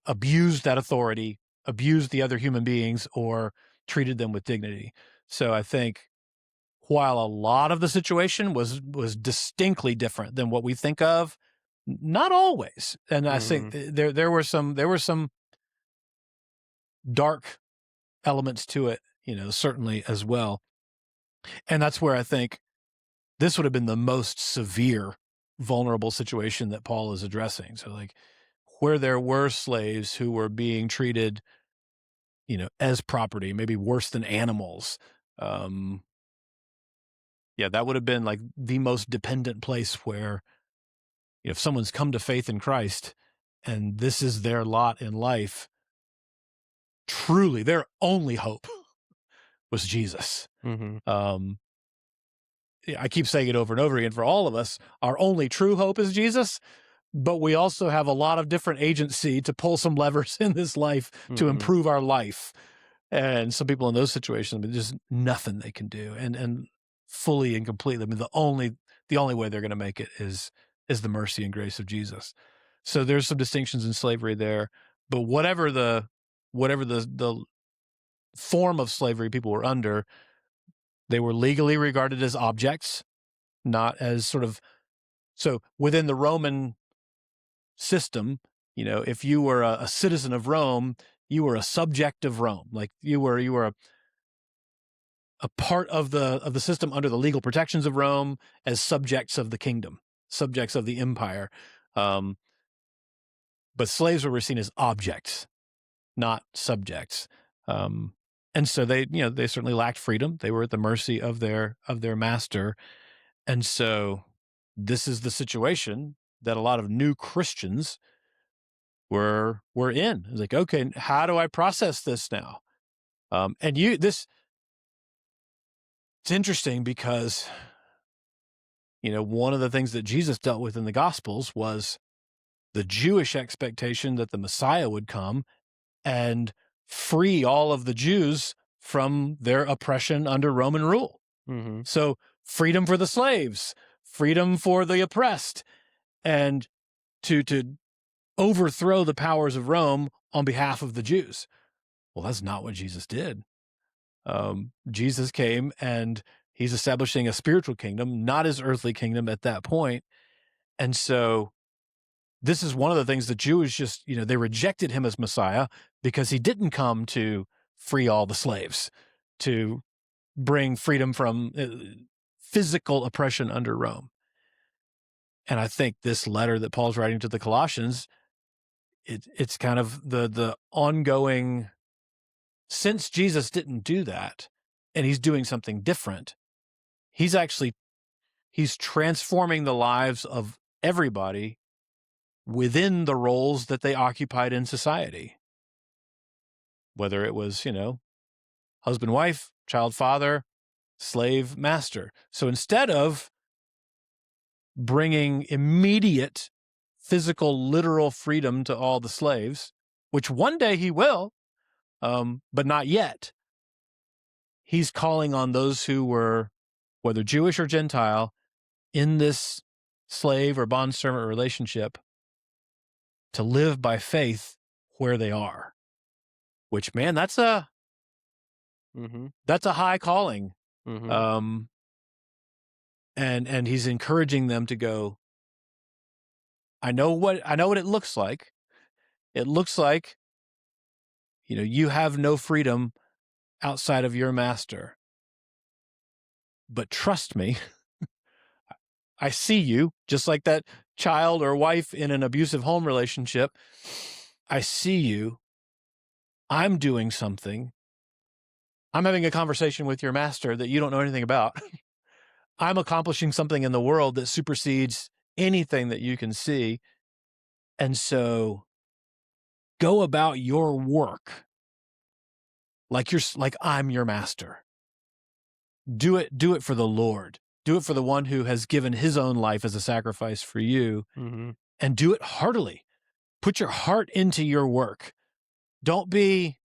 [SPEAKER 1] abused that authority, abused the other human beings, or treated them with dignity. So I think while a lot of the situation was distinctly different than what we think of, not always. And I think there were some dark elements to it, certainly as well. And that's where I think this would have been the most severe, vulnerable situation that Paul is addressing. So like where there were slaves who were being treated, as property, maybe worse than animals. That would have been like the most dependent place where if someone's come to faith in Christ and this is their lot in life, truly their only hope was Jesus. I keep saying it over and over again for all of us. Our only true hope is Jesus, but we also have a lot of different agency to pull some levers in this life to improve our life. And some people in those situations, there's just nothing they can do. And fully and completely, the only way they're going to make it is the mercy and grace of Jesus. So there's some distinctions in slavery there, but whatever the form of slavery people were under, they were legally regarded as objects, not as so within the Roman system, if you were a citizen of Rome, you were a subject of Rome. Like you were a part of the system under the legal protections of Rome as subjects of the kingdom, subjects of the empire. But slaves were seen as objects, not subjects. And so they certainly lacked freedom. They were at the mercy of their master. And so this is the situation that a lot of new Christians were in. It's like, okay, how do I process this now? It's interesting because, one of the things that Jesus dealt with in the Gospels was the Jewish expectation that the Messiah would come and free all of the Jews from their oppression under Roman rule. So freedom for the slaves, freedom for the oppressed, and to overthrow the powers of Rome on behalf of the Jews. Well, that's not what Jesus did. Jesus came and he's establishing a spiritual kingdom, not his earthly kingdom at that point. And so this is one of the things the Jews just, they rejected him as Messiah because he didn't come to free all the slaves, to bring freedom from physical oppression under Rome. And I think this letter that Paul's writing to the Colossians, it's kind of the ongoing, since Jesus didn't do that and he's doing something different, he's transforming the lives of everybody within the roles that they occupied in society. Whether it was, husband, wife, child, father, slave, master. So instead of bringing immediate physical, literal freedom to all the slaves, which one day he will, but not yet, he's calling on those who were, whether Jewish or Gentile, in this slave or bondservant relationship to live by faith where they are. Which, man, that's a high calling. And he's encouraging them to go, I know what it looks like. It looks like, you have no freedom outside of your master. But trust me, I see you, just like that child or wife in an abusive home relationship. I see you. I'm doing something. I'm having a conversation with your master that you don't know anything about. I'm accomplishing something in the world that supersedes anything that you can see. And so go about your work like I'm your master. Do it for the Lord. Do it for the one who has given his own life as a sacrifice for you, and do it heartily. Put your heart into your work. Don't hang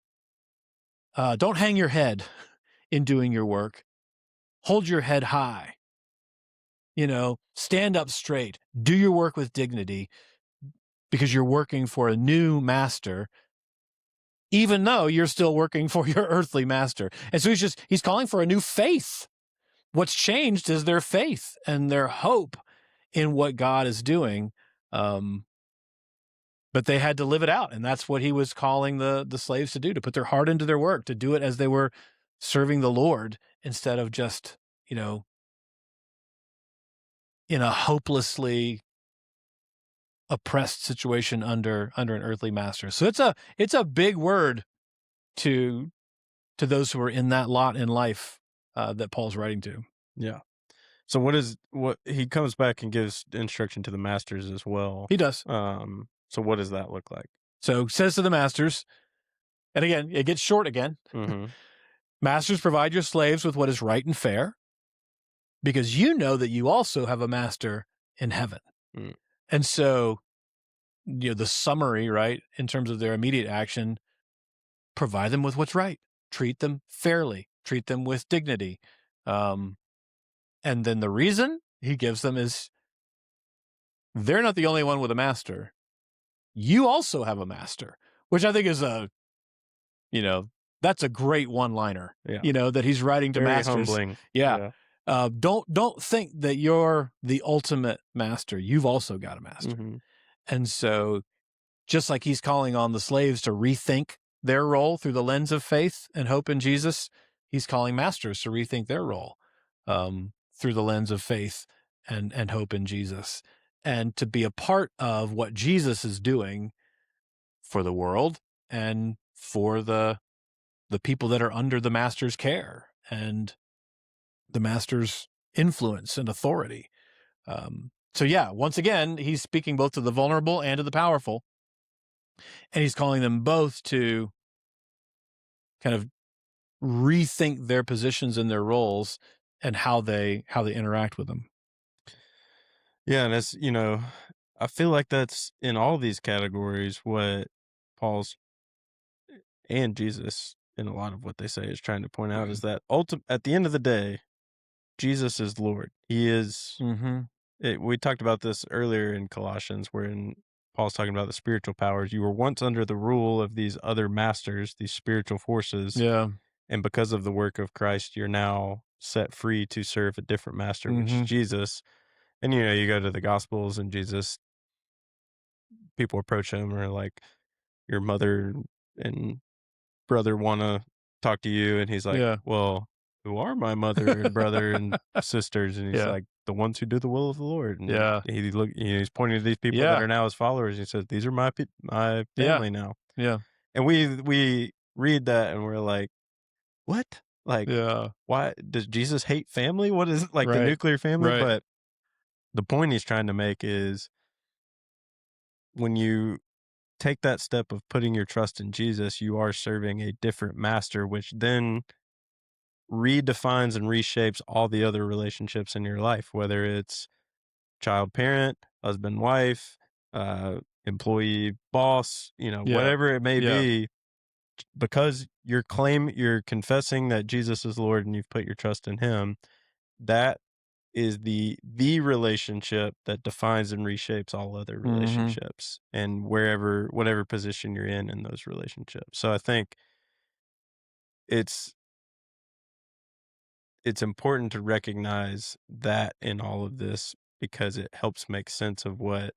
[SPEAKER 1] your head in doing your work. Hold your head high. Stand up straight. Do your work with dignity because you're working for a new master, even though you're still working for your earthly master. And so he's calling for a new faith. What's changed is their faith and their hope in what God is doing. But they had to live it out. And that's what he was calling the slaves to do, to put their heart into their work, to do it as they were serving the Lord instead of just, in a hopelessly oppressed situation under an earthly master. So it's a big word to those who are in that lot in life that Paul's writing to.
[SPEAKER 2] Yeah. So what he comes back and gives instruction to the masters as well.
[SPEAKER 1] He does.
[SPEAKER 2] So what does that look like?
[SPEAKER 1] So says to the masters, and again, it gets short again. Masters, provide your slaves with what is right and fair, because you know that you also have a master in heaven. And so, the summary, right, in terms of their immediate action, provide them with what's right. Treat them fairly. Treat them with dignity. And then the reason he gives them is they're not the only one with a master. You also have a master, which I think is that's a great one-liner, that he's writing to
[SPEAKER 2] Very
[SPEAKER 1] masters.
[SPEAKER 2] Humbling.
[SPEAKER 1] Yeah. Don't think that you're the ultimate master. You've also got a master. And so just like he's calling on the slaves to rethink their role through the lens of faith and hope in Jesus, he's calling masters to rethink their role through the lens of faith and hope in Jesus, and to be a part of what Jesus is doing for the world and for the people that are under the master's care and the master's influence and authority. So yeah, once again, he's speaking both to the vulnerable and to the powerful, and he's calling them both to kind of rethink their positions and their roles and how they interact with them.
[SPEAKER 2] Yeah, and as I feel like that's in all these categories what Paul's and Jesus in a lot of what they say is trying to point out is that at the end of the day, Jesus is Lord. He is. We talked about this earlier in Colossians, wherein Paul's talking about the spiritual powers. You were once under the rule of these other masters, these spiritual forces.
[SPEAKER 1] Yeah.
[SPEAKER 2] And because of the work of Christ, you're now set free to serve a different master, which is
[SPEAKER 1] Mm-hmm.
[SPEAKER 2] Jesus. And, you go to the Gospels and Jesus, people approach him or like, your mother and brother want to talk to you. And he's like,
[SPEAKER 1] Yeah.
[SPEAKER 2] well, who are my mother and brother and sisters? And he's
[SPEAKER 1] Yeah.
[SPEAKER 2] like, the ones who do the will of the Lord. And
[SPEAKER 1] Yeah.
[SPEAKER 2] he's pointing to these people that
[SPEAKER 1] Yeah.
[SPEAKER 2] are now his followers. He says, these are my
[SPEAKER 1] Yeah.
[SPEAKER 2] family now.
[SPEAKER 1] Yeah.
[SPEAKER 2] And we read that and we're like, what? Like,
[SPEAKER 1] Yeah.
[SPEAKER 2] why does Jesus hate family? What is it, like the
[SPEAKER 1] Right.
[SPEAKER 2] nuclear family?
[SPEAKER 1] Right.
[SPEAKER 2] But the point he's trying to make is when you take that step of putting your trust in Jesus, you are serving a different master, which then redefines and reshapes all the other relationships in your life, whether it's child parent, husband wife, employee boss,
[SPEAKER 1] Yeah.
[SPEAKER 2] whatever it may
[SPEAKER 1] Yeah.
[SPEAKER 2] be, because you're confessing that Jesus is Lord and you've put your trust in him. That is the relationship that defines and reshapes all other
[SPEAKER 1] Mm-hmm.
[SPEAKER 2] relationships, and whatever position you're in those relationships. So I think it's it's important to recognize that in all of this, because it helps make sense of what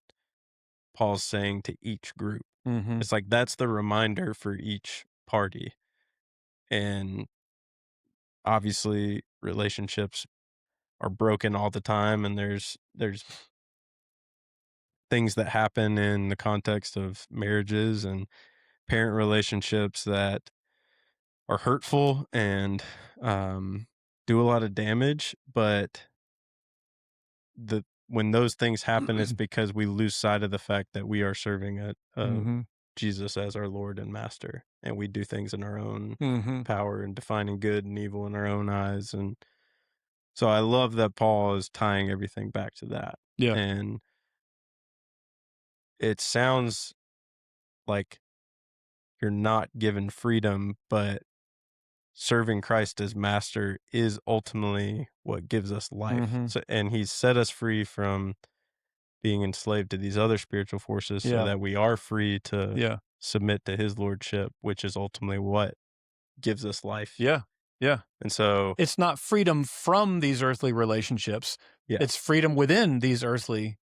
[SPEAKER 2] Paul's saying to each group.
[SPEAKER 1] Mm-hmm.
[SPEAKER 2] It's like that's the reminder for each party. And obviously relationships are broken all the time, and there's things that happen in the context of marriages and parent relationships that are hurtful and do a lot of damage. But when those things happen, it's because we lose sight of the fact that we are serving a
[SPEAKER 1] Mm-hmm.
[SPEAKER 2] Jesus as our Lord and Master, and we do things in our own
[SPEAKER 1] Mm-hmm.
[SPEAKER 2] power and defining good and evil in our own eyes. And so I love that Paul is tying everything back to that.
[SPEAKER 1] Yeah.
[SPEAKER 2] And it sounds like you're not given freedom, but serving Christ as master is ultimately what gives us life.
[SPEAKER 1] Mm-hmm.
[SPEAKER 2] So, and he's set us free from being enslaved to these other spiritual forces so
[SPEAKER 1] Yeah.
[SPEAKER 2] that we are free to
[SPEAKER 1] Yeah.
[SPEAKER 2] submit to his lordship, which is ultimately what gives us life.
[SPEAKER 1] Yeah. Yeah.
[SPEAKER 2] And so,
[SPEAKER 1] It's not freedom from these earthly relationships.
[SPEAKER 2] yeah,
[SPEAKER 1] It's freedom within these earthly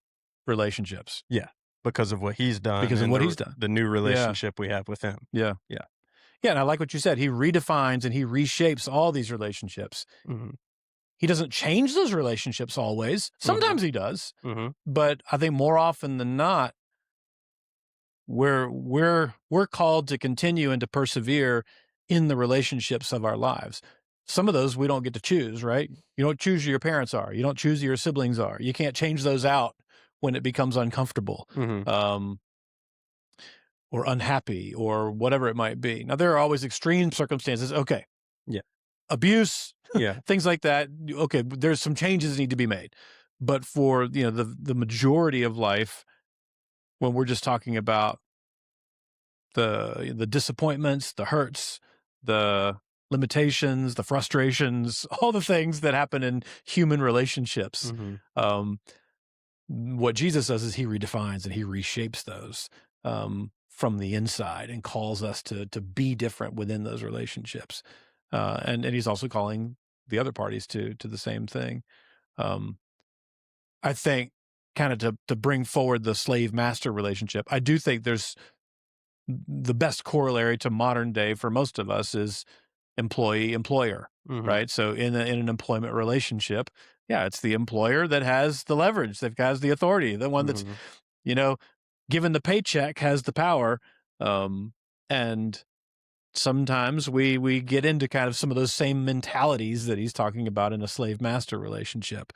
[SPEAKER 1] relationships
[SPEAKER 2] yeah, because of what he's done
[SPEAKER 1] because of
[SPEAKER 2] and
[SPEAKER 1] what he's done.
[SPEAKER 2] the new
[SPEAKER 1] Yeah.
[SPEAKER 2] relationship we have with him.
[SPEAKER 1] Yeah.
[SPEAKER 2] Yeah.
[SPEAKER 1] Yeah. And I like what you said. He redefines and he reshapes all these relationships.
[SPEAKER 2] Mm-hmm.
[SPEAKER 1] He doesn't change those relationships always.
[SPEAKER 2] Mm-hmm.
[SPEAKER 1] Sometimes he does,
[SPEAKER 2] Mm-hmm.
[SPEAKER 1] but I think more often than not, we're called to continue and to persevere in the relationships of our lives. Some of those we don't get to choose, right? You don't choose who your parents are. You don't choose who your siblings are. You can't change those out when it becomes uncomfortable,
[SPEAKER 2] Mm-hmm.
[SPEAKER 1] or unhappy or whatever it might be. Now, there are always extreme circumstances. Okay.
[SPEAKER 2] Yeah.
[SPEAKER 1] Abuse,
[SPEAKER 2] Yeah.
[SPEAKER 1] things like that. Okay. There's some changes that need to be made. But for, the majority of life, when we're just talking about the disappointments, the hurts, the limitations, the frustrations, all the things that happen in human relationships.
[SPEAKER 2] Mm-hmm.
[SPEAKER 1] What Jesus does is he redefines and he reshapes those from the inside and calls us to be different within those relationships. And he's also calling the other parties to the same thing. I think kind of to bring forward the slave master relationship, I do think there's the best corollary to modern day for most of us is employee employer,
[SPEAKER 2] Mm-hmm.
[SPEAKER 1] right? So in an employment relationship, yeah, it's the employer that has the leverage, that has the authority, the one that's,
[SPEAKER 2] Mm-hmm.
[SPEAKER 1] you know, given the paycheck has the power. And sometimes we get into kind of some of those same mentalities that he's talking about in a slave master relationship.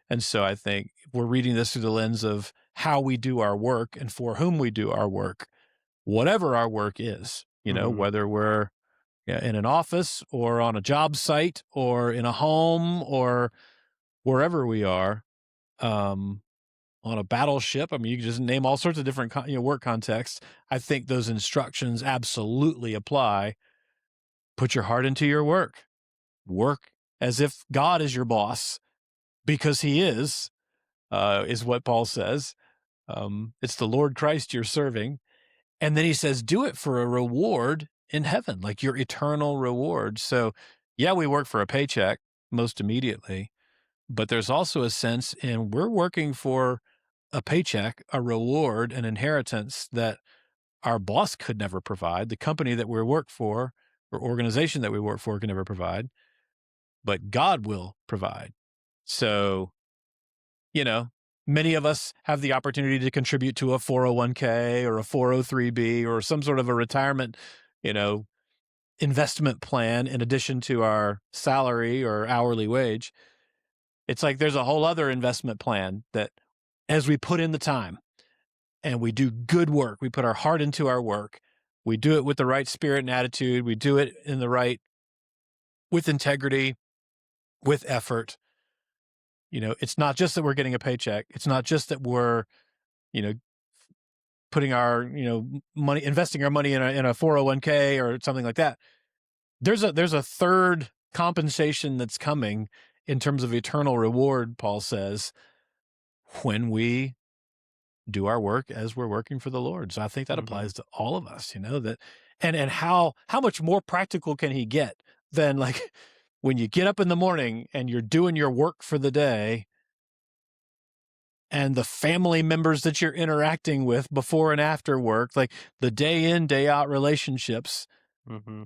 [SPEAKER 1] And so I think we're reading this through the lens of how we do our work and for whom we do our work, whatever our work is,
[SPEAKER 2] Mm-hmm.
[SPEAKER 1] whether we're in an office or on a job site or in a home or wherever we are, on a battleship. I mean, you can just name all sorts of different work contexts. I think those instructions absolutely apply. Put your heart into your work. Work as if God is your boss, because he is what Paul says. It's the Lord Christ you're serving. And then he says, do it for a reward in heaven, like your eternal reward. So, yeah, we work for a paycheck most immediately, but there's also a sense in we're working for a paycheck, a reward, an inheritance that our boss could never provide, the company that we work for or organization that we work for can never provide, but God will provide. So, you know, many of us have the opportunity to contribute to a 401k or a 403b or some sort of a retirement, you know, investment plan in addition to our salary or hourly wage. It's like there's a whole other investment plan that as we put in the time and we do good work, we put our heart into our work, we do it with the right spirit and attitude, we do it in the right with integrity, with effort. It's not just that we're getting a paycheck. It's not just that we're, you know, putting our, money, investing our money in a 401k or something like that. There's a third compensation that's coming in terms of eternal reward, Paul says, when we do our work as we're working for the Lord. So I think that applies to all of us, that and how much more practical can he get than like when you get up in the morning and you're doing your work for the day and the family members that you're interacting with before and after work, like the day in, day out relationships,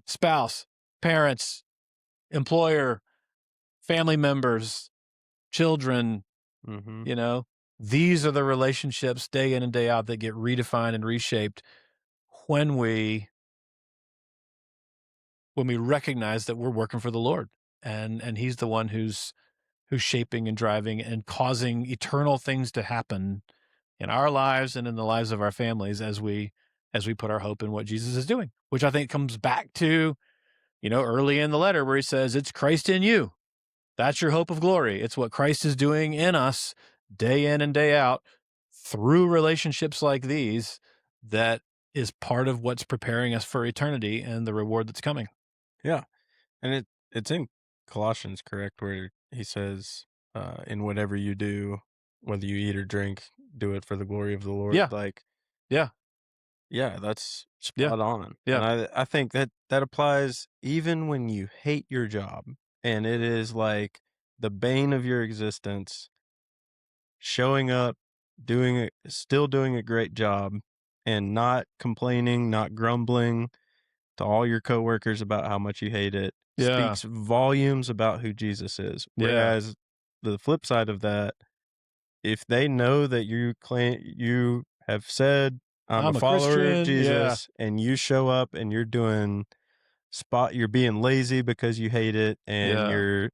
[SPEAKER 1] spouse, parents, employer, family members, children, these are the relationships day in and day out that get redefined and reshaped when we recognize that we're working for the Lord and he's the one who's shaping and driving and causing eternal things to happen in our lives and in the lives of our families as we put our hope in what Jesus is doing, which I think comes back to, early in the letter where he says, it's Christ in you. That's your hope of glory. It's what Christ is doing in us day in and day out through relationships like these that is part of what's preparing us for eternity and the reward that's coming.
[SPEAKER 2] Yeah. And it's in Colossians, correct, where he says, in whatever you do, whether you eat or drink, do it for the glory of the Lord.
[SPEAKER 1] Yeah.
[SPEAKER 2] Like,
[SPEAKER 1] Yeah.
[SPEAKER 2] yeah, that's
[SPEAKER 1] Yeah.
[SPEAKER 2] spot on.
[SPEAKER 1] Yeah.
[SPEAKER 2] And I think that applies even when you hate your job and it is like the bane of your existence, showing up, still doing a great job and not complaining, not grumbling to all your coworkers about how much you hate it,
[SPEAKER 1] Yeah.
[SPEAKER 2] speaks volumes about who Jesus is.
[SPEAKER 1] Yeah.
[SPEAKER 2] Whereas the flip side of that, if they know that you have said, I'm a
[SPEAKER 1] I'm a
[SPEAKER 2] follower of
[SPEAKER 1] Christian. Yeah.
[SPEAKER 2] Jesus, and you show up and you're you're being lazy because you hate it, and
[SPEAKER 1] Yeah.
[SPEAKER 2] you're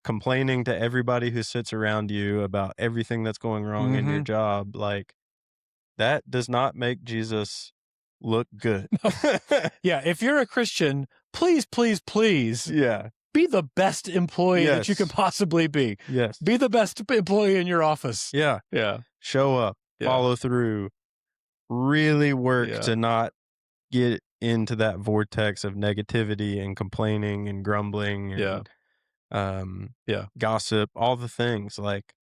[SPEAKER 2] complaining to everybody who sits around you about everything that's going wrong in your job, like that does not make Jesus look good.
[SPEAKER 1] Yeah. If you're a Christian, please, please, please
[SPEAKER 2] Yeah.
[SPEAKER 1] be the best employee that you can
[SPEAKER 2] Yes.
[SPEAKER 1] possibly be.
[SPEAKER 2] Yes.
[SPEAKER 1] Be the best employee in your office.
[SPEAKER 2] Yeah.
[SPEAKER 1] Yeah.
[SPEAKER 2] Show up,
[SPEAKER 1] Yeah.
[SPEAKER 2] follow through, really work
[SPEAKER 1] Yeah.
[SPEAKER 2] to not get into that vortex of negativity and complaining and grumbling and gossip, all the things like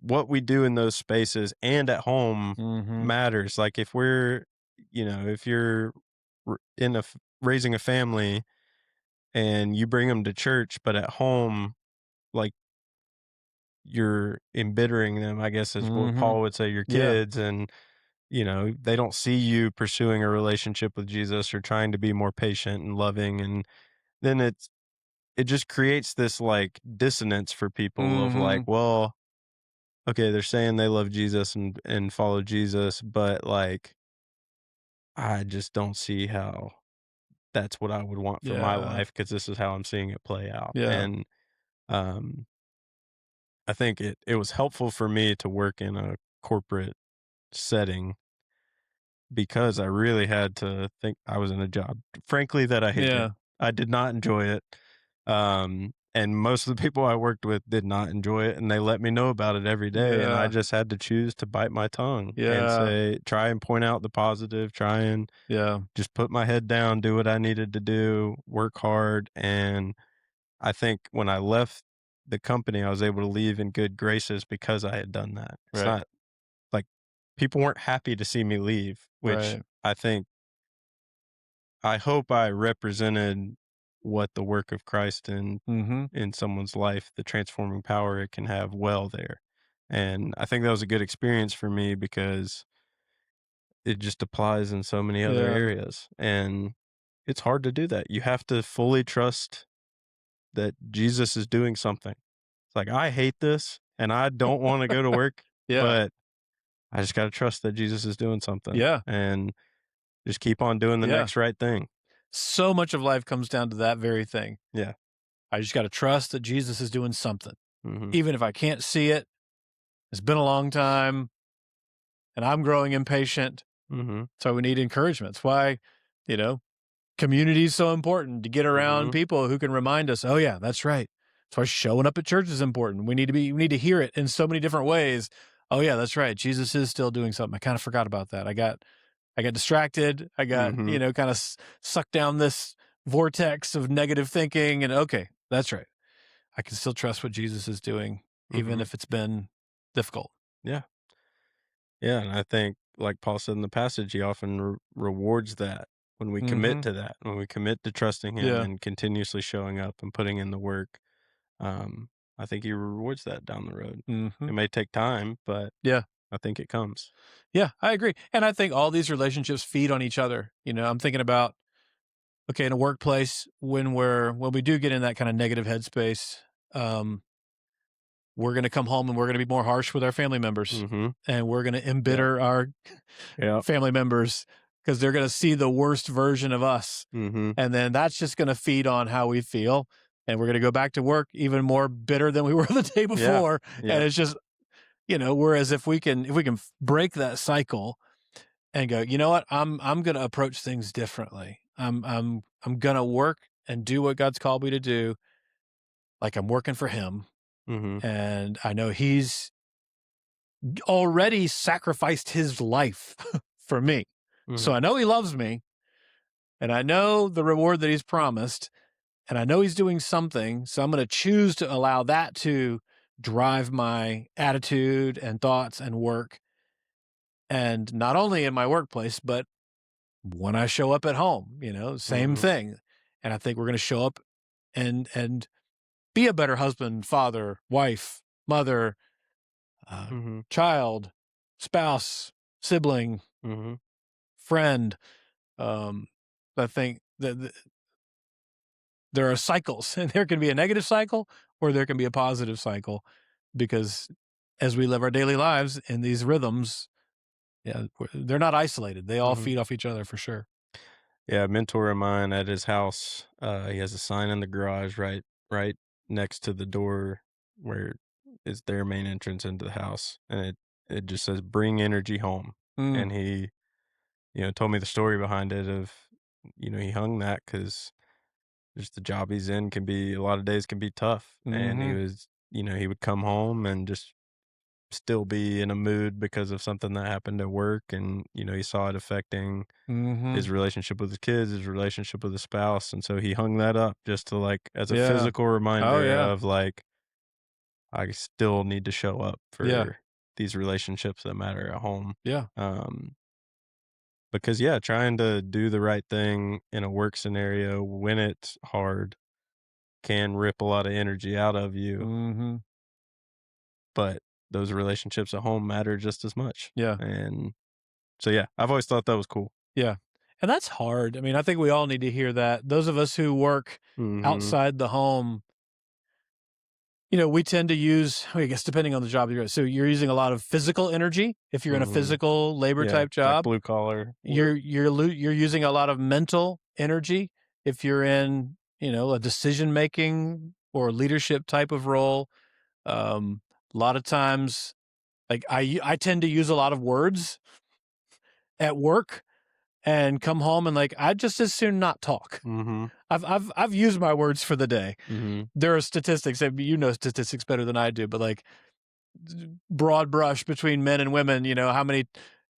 [SPEAKER 2] what we do in those spaces and at home matters. Like if we're, if you're raising a family and you bring them to church, but at home, like you're embittering them, I guess is what Paul would say, your kids, and they don't see you pursuing a relationship with Jesus or trying to be more patient and loving, and then it just creates this like dissonance for people of like, well, okay, they're saying they love Jesus and follow Jesus, but like I just don't see how that's what I would want for my life because this is how I'm seeing it play out.
[SPEAKER 1] Yeah.
[SPEAKER 2] And um I think it was helpful for me to work in a corporate setting because I really had to think I was in a job, frankly, that I hated.
[SPEAKER 1] Yeah.
[SPEAKER 2] I did not enjoy it. And most of the people I worked with did not enjoy it, and they let me know about it every day. And I just had to choose to bite my tongue and say, try and point out the positive, try and just put my head down, do what I needed to do, work hard. And I think when I left the company, I was able to leave in good graces because I had done that. It's not like people weren't happy to see me leave, which
[SPEAKER 1] Right.
[SPEAKER 2] I think I hope I represented what the work of Christ
[SPEAKER 1] Mm-hmm.
[SPEAKER 2] in someone's life, the transforming power it can have well there. And I think that was a good experience for me because it just applies in so many other
[SPEAKER 1] Yeah.
[SPEAKER 2] areas. And it's hard to do that. You have to fully trust that Jesus is doing something. It's like, I hate this and I don't want to go to work,
[SPEAKER 1] Yeah.
[SPEAKER 2] but I just got to trust that Jesus is doing something
[SPEAKER 1] Yeah.
[SPEAKER 2] and just keep on doing the
[SPEAKER 1] Yeah.
[SPEAKER 2] next right thing.
[SPEAKER 1] So much of life comes down to that very thing.
[SPEAKER 2] Yeah.
[SPEAKER 1] I just got to trust that Jesus is doing something.
[SPEAKER 2] Mhm.
[SPEAKER 1] Even if I can't see it, it's been a long time and I'm growing impatient.
[SPEAKER 2] Mhm.
[SPEAKER 1] So we need encouragement. That's why, you know, community is so important, to get around
[SPEAKER 2] Mhm.
[SPEAKER 1] people who can remind us, oh yeah, that's right. That's why showing up at church is important. We need to hear it in so many different ways. Oh yeah, that's right. Jesus is still doing something. I kind of forgot about that. I got distracted. I got,
[SPEAKER 2] Mhm.
[SPEAKER 1] kind of sucked down this vortex of negative thinking, and okay, that's right. I can still trust what Jesus is doing, even
[SPEAKER 2] Mhm.
[SPEAKER 1] if it's been difficult.
[SPEAKER 2] Yeah. Yeah, and I think, like Paul said in the passage, he often rewards that when we commit
[SPEAKER 1] Mm-hmm.
[SPEAKER 2] to that, when we commit to trusting him
[SPEAKER 1] Yeah.
[SPEAKER 2] and continuously showing up and putting in the work. Um, I think he rewards that down the road.
[SPEAKER 1] Mm-hmm.
[SPEAKER 2] It may take time, but
[SPEAKER 1] Yeah.
[SPEAKER 2] I think it comes.
[SPEAKER 1] Yeah, I agree. And I think all these relationships feed on each other. I'm thinking about, okay, in a workplace, when we do get in that kind of negative headspace, um, we're going to come home and we're going to be more harsh with our family members,
[SPEAKER 2] Mhm.
[SPEAKER 1] and we're going to
[SPEAKER 2] Yep.
[SPEAKER 1] embitter our
[SPEAKER 2] Yep.
[SPEAKER 1] family members because they're going to see the worst version of us.
[SPEAKER 2] Mhm.
[SPEAKER 1] And then that's just going to feed on how we feel. And we're going to go back to work even more bitter than we were the day
[SPEAKER 2] Yeah.
[SPEAKER 1] before. And
[SPEAKER 2] Yeah.
[SPEAKER 1] it's just, whereas if we can break that cycle and go, you know what, I'm going to approach things differently. I'm going to work and do what God's called me to do. Like I'm working for him.
[SPEAKER 2] Mhm.
[SPEAKER 1] And I know he's already sacrificed his life for me. So
[SPEAKER 2] Mhm.
[SPEAKER 1] I know he loves me, and I know the reward that he's promised, and I know he's doing something. So I'm going to choose to allow that to drive my attitude and thoughts and work. And not only in my workplace, but when I show up at home, same
[SPEAKER 2] Mhm.
[SPEAKER 1] thing. And I think we're going to show up and be a better husband, father, wife, mother,
[SPEAKER 2] Mhm.
[SPEAKER 1] child, spouse, sibling,
[SPEAKER 2] Mhm.
[SPEAKER 1] friend. Um, I think that there are cycles, and there can be a negative cycle or there can be a positive cycle, because as we live our daily lives in these rhythms, yeah, they're not isolated. They all
[SPEAKER 2] Mhm.
[SPEAKER 1] feed off each other for sure.
[SPEAKER 2] Yeah, a mentor of mine at his house, he has a sign in the garage right next to the door where is their main entrance into the house, and it just says "Bring energy home."
[SPEAKER 1] Mm,
[SPEAKER 2] And he, told me the story behind it of, he hung that because just the job he's in can be a lot of days can be tough, and he
[SPEAKER 1] mm-hmm,
[SPEAKER 2] was, he would come home and just still be in a mood because of something that happened at work, and he saw it affecting
[SPEAKER 1] mm-hmm.
[SPEAKER 2] his relationship with his kids, his relationship with his spouse, and so he hung that up just to, like, as a
[SPEAKER 1] Yeah.
[SPEAKER 2] physical
[SPEAKER 1] Oh
[SPEAKER 2] reminder
[SPEAKER 1] yeah.
[SPEAKER 2] of, like, I still need to show up
[SPEAKER 1] Yeah.
[SPEAKER 2] for these relationships that matter at home.
[SPEAKER 1] Yeah.
[SPEAKER 2] Um, because, yeah, trying to do the right thing in a work scenario when it's hard can rip a lot of energy out of you,
[SPEAKER 1] Mm-hmm.
[SPEAKER 2] but those relationships at home matter just as much,
[SPEAKER 1] Yeah.
[SPEAKER 2] and so, yeah, I've always thought that was cool.
[SPEAKER 1] Yeah. And that's hard. I mean, I think we all need to hear that. Those of us who work
[SPEAKER 2] Mhm.
[SPEAKER 1] outside the home, we tend to use, I guess, depending on the job you're at. So you're using a lot of physical energy. If you're in a
[SPEAKER 2] Mhm.
[SPEAKER 1] physical labor
[SPEAKER 2] Yeah,
[SPEAKER 1] type
[SPEAKER 2] like
[SPEAKER 1] job,
[SPEAKER 2] blue collar work.
[SPEAKER 1] you're using a lot of mental energy. If you're in, a decision making or leadership type of role, a lot of times, like I tend to use a lot of words at work and come home and like I'd just as soon not talk.
[SPEAKER 2] Mhm.
[SPEAKER 1] I've used my words for the day.
[SPEAKER 2] Mhm.
[SPEAKER 1] There are statistics, you know statistics better than I do, but like broad brush between men and women, how many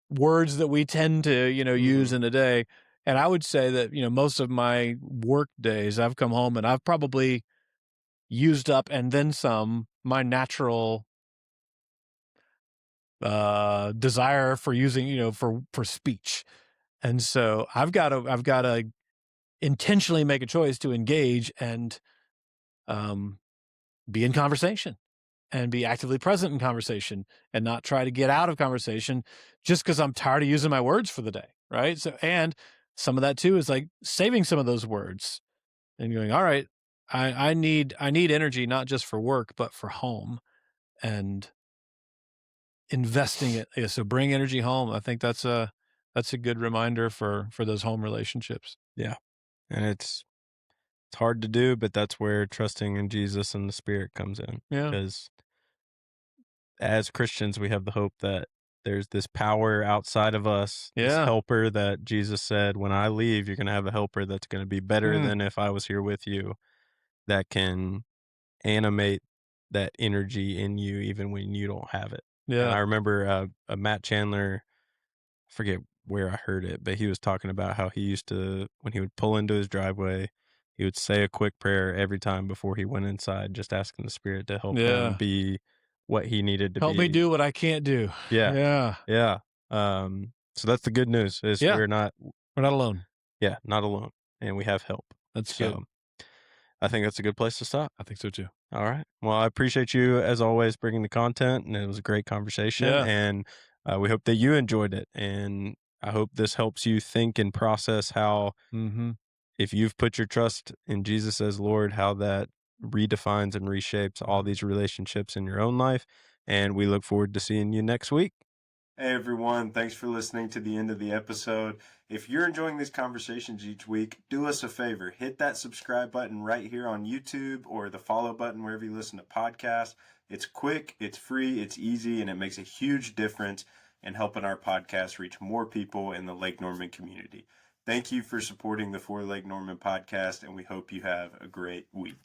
[SPEAKER 1] words that we tend to, use
[SPEAKER 2] Mhm.
[SPEAKER 1] in a day. And I would say that, most of my work days, I've come home and I've probably used up and then some my natural desire for using, for speech. And so I've got to intentionally make a choice to engage and be in conversation and be actively present in conversation and not try to get out of conversation just because I'm tired of using my words for the day. Right. So, and some of that too is like saving some of those words and going, all right, I need energy, not just for work, but for home, and investing it. Yeah, so bring energy home. I think that's a good reminder for those home relationships.
[SPEAKER 2] Yeah. And it's hard to do, but that's where trusting in Jesus and the Spirit comes in.
[SPEAKER 1] Yeah.
[SPEAKER 2] Because as Christians, we have the hope that there's this power outside of us, this
[SPEAKER 1] Yeah.
[SPEAKER 2] helper that Jesus said, when I leave, you're going to have a helper that's going to be better than if I was here with you, that can animate that energy in you even when you don't have it. And
[SPEAKER 1] Yeah.
[SPEAKER 2] I remember Matt Chandler, I forget where I heard it, but he was talking about how he used to, when he would pull into his driveway, he would say a quick prayer every time before he went inside, just asking the Spirit to help him
[SPEAKER 1] Yeah.
[SPEAKER 2] be what he needed to
[SPEAKER 1] Help
[SPEAKER 2] be.
[SPEAKER 1] me do what I can't do.
[SPEAKER 2] Yeah.
[SPEAKER 1] Yeah.
[SPEAKER 2] Yeah. So that's the good news is
[SPEAKER 1] Yeah.
[SPEAKER 2] we're not
[SPEAKER 1] alone.
[SPEAKER 2] not alone, and we have help.
[SPEAKER 1] That's
[SPEAKER 2] So
[SPEAKER 1] good.
[SPEAKER 2] I think that's a good place to stop.
[SPEAKER 1] I think so too.
[SPEAKER 2] All right. Well, I appreciate you as always bringing the content, and it was a great conversation.
[SPEAKER 1] Yeah.
[SPEAKER 2] And we hope that you enjoyed it, and I hope this helps you think and process how,
[SPEAKER 1] Mm-hmm.
[SPEAKER 2] if you've put your trust in Jesus as Lord, how that redefines and reshapes all these relationships in your own life. And we look forward to seeing you next week. Hey everyone, thanks for listening to the end of the episode. If you're enjoying these conversations each week, do us a favor. Hit that subscribe button right here on YouTube or the follow button wherever you listen to podcasts. It's quick, it's free, it's easy, and it makes a huge difference in helping our podcast reach more people in the Lake Norman community. Thank you for supporting the For Lake Norman podcast, and we hope you have a great week.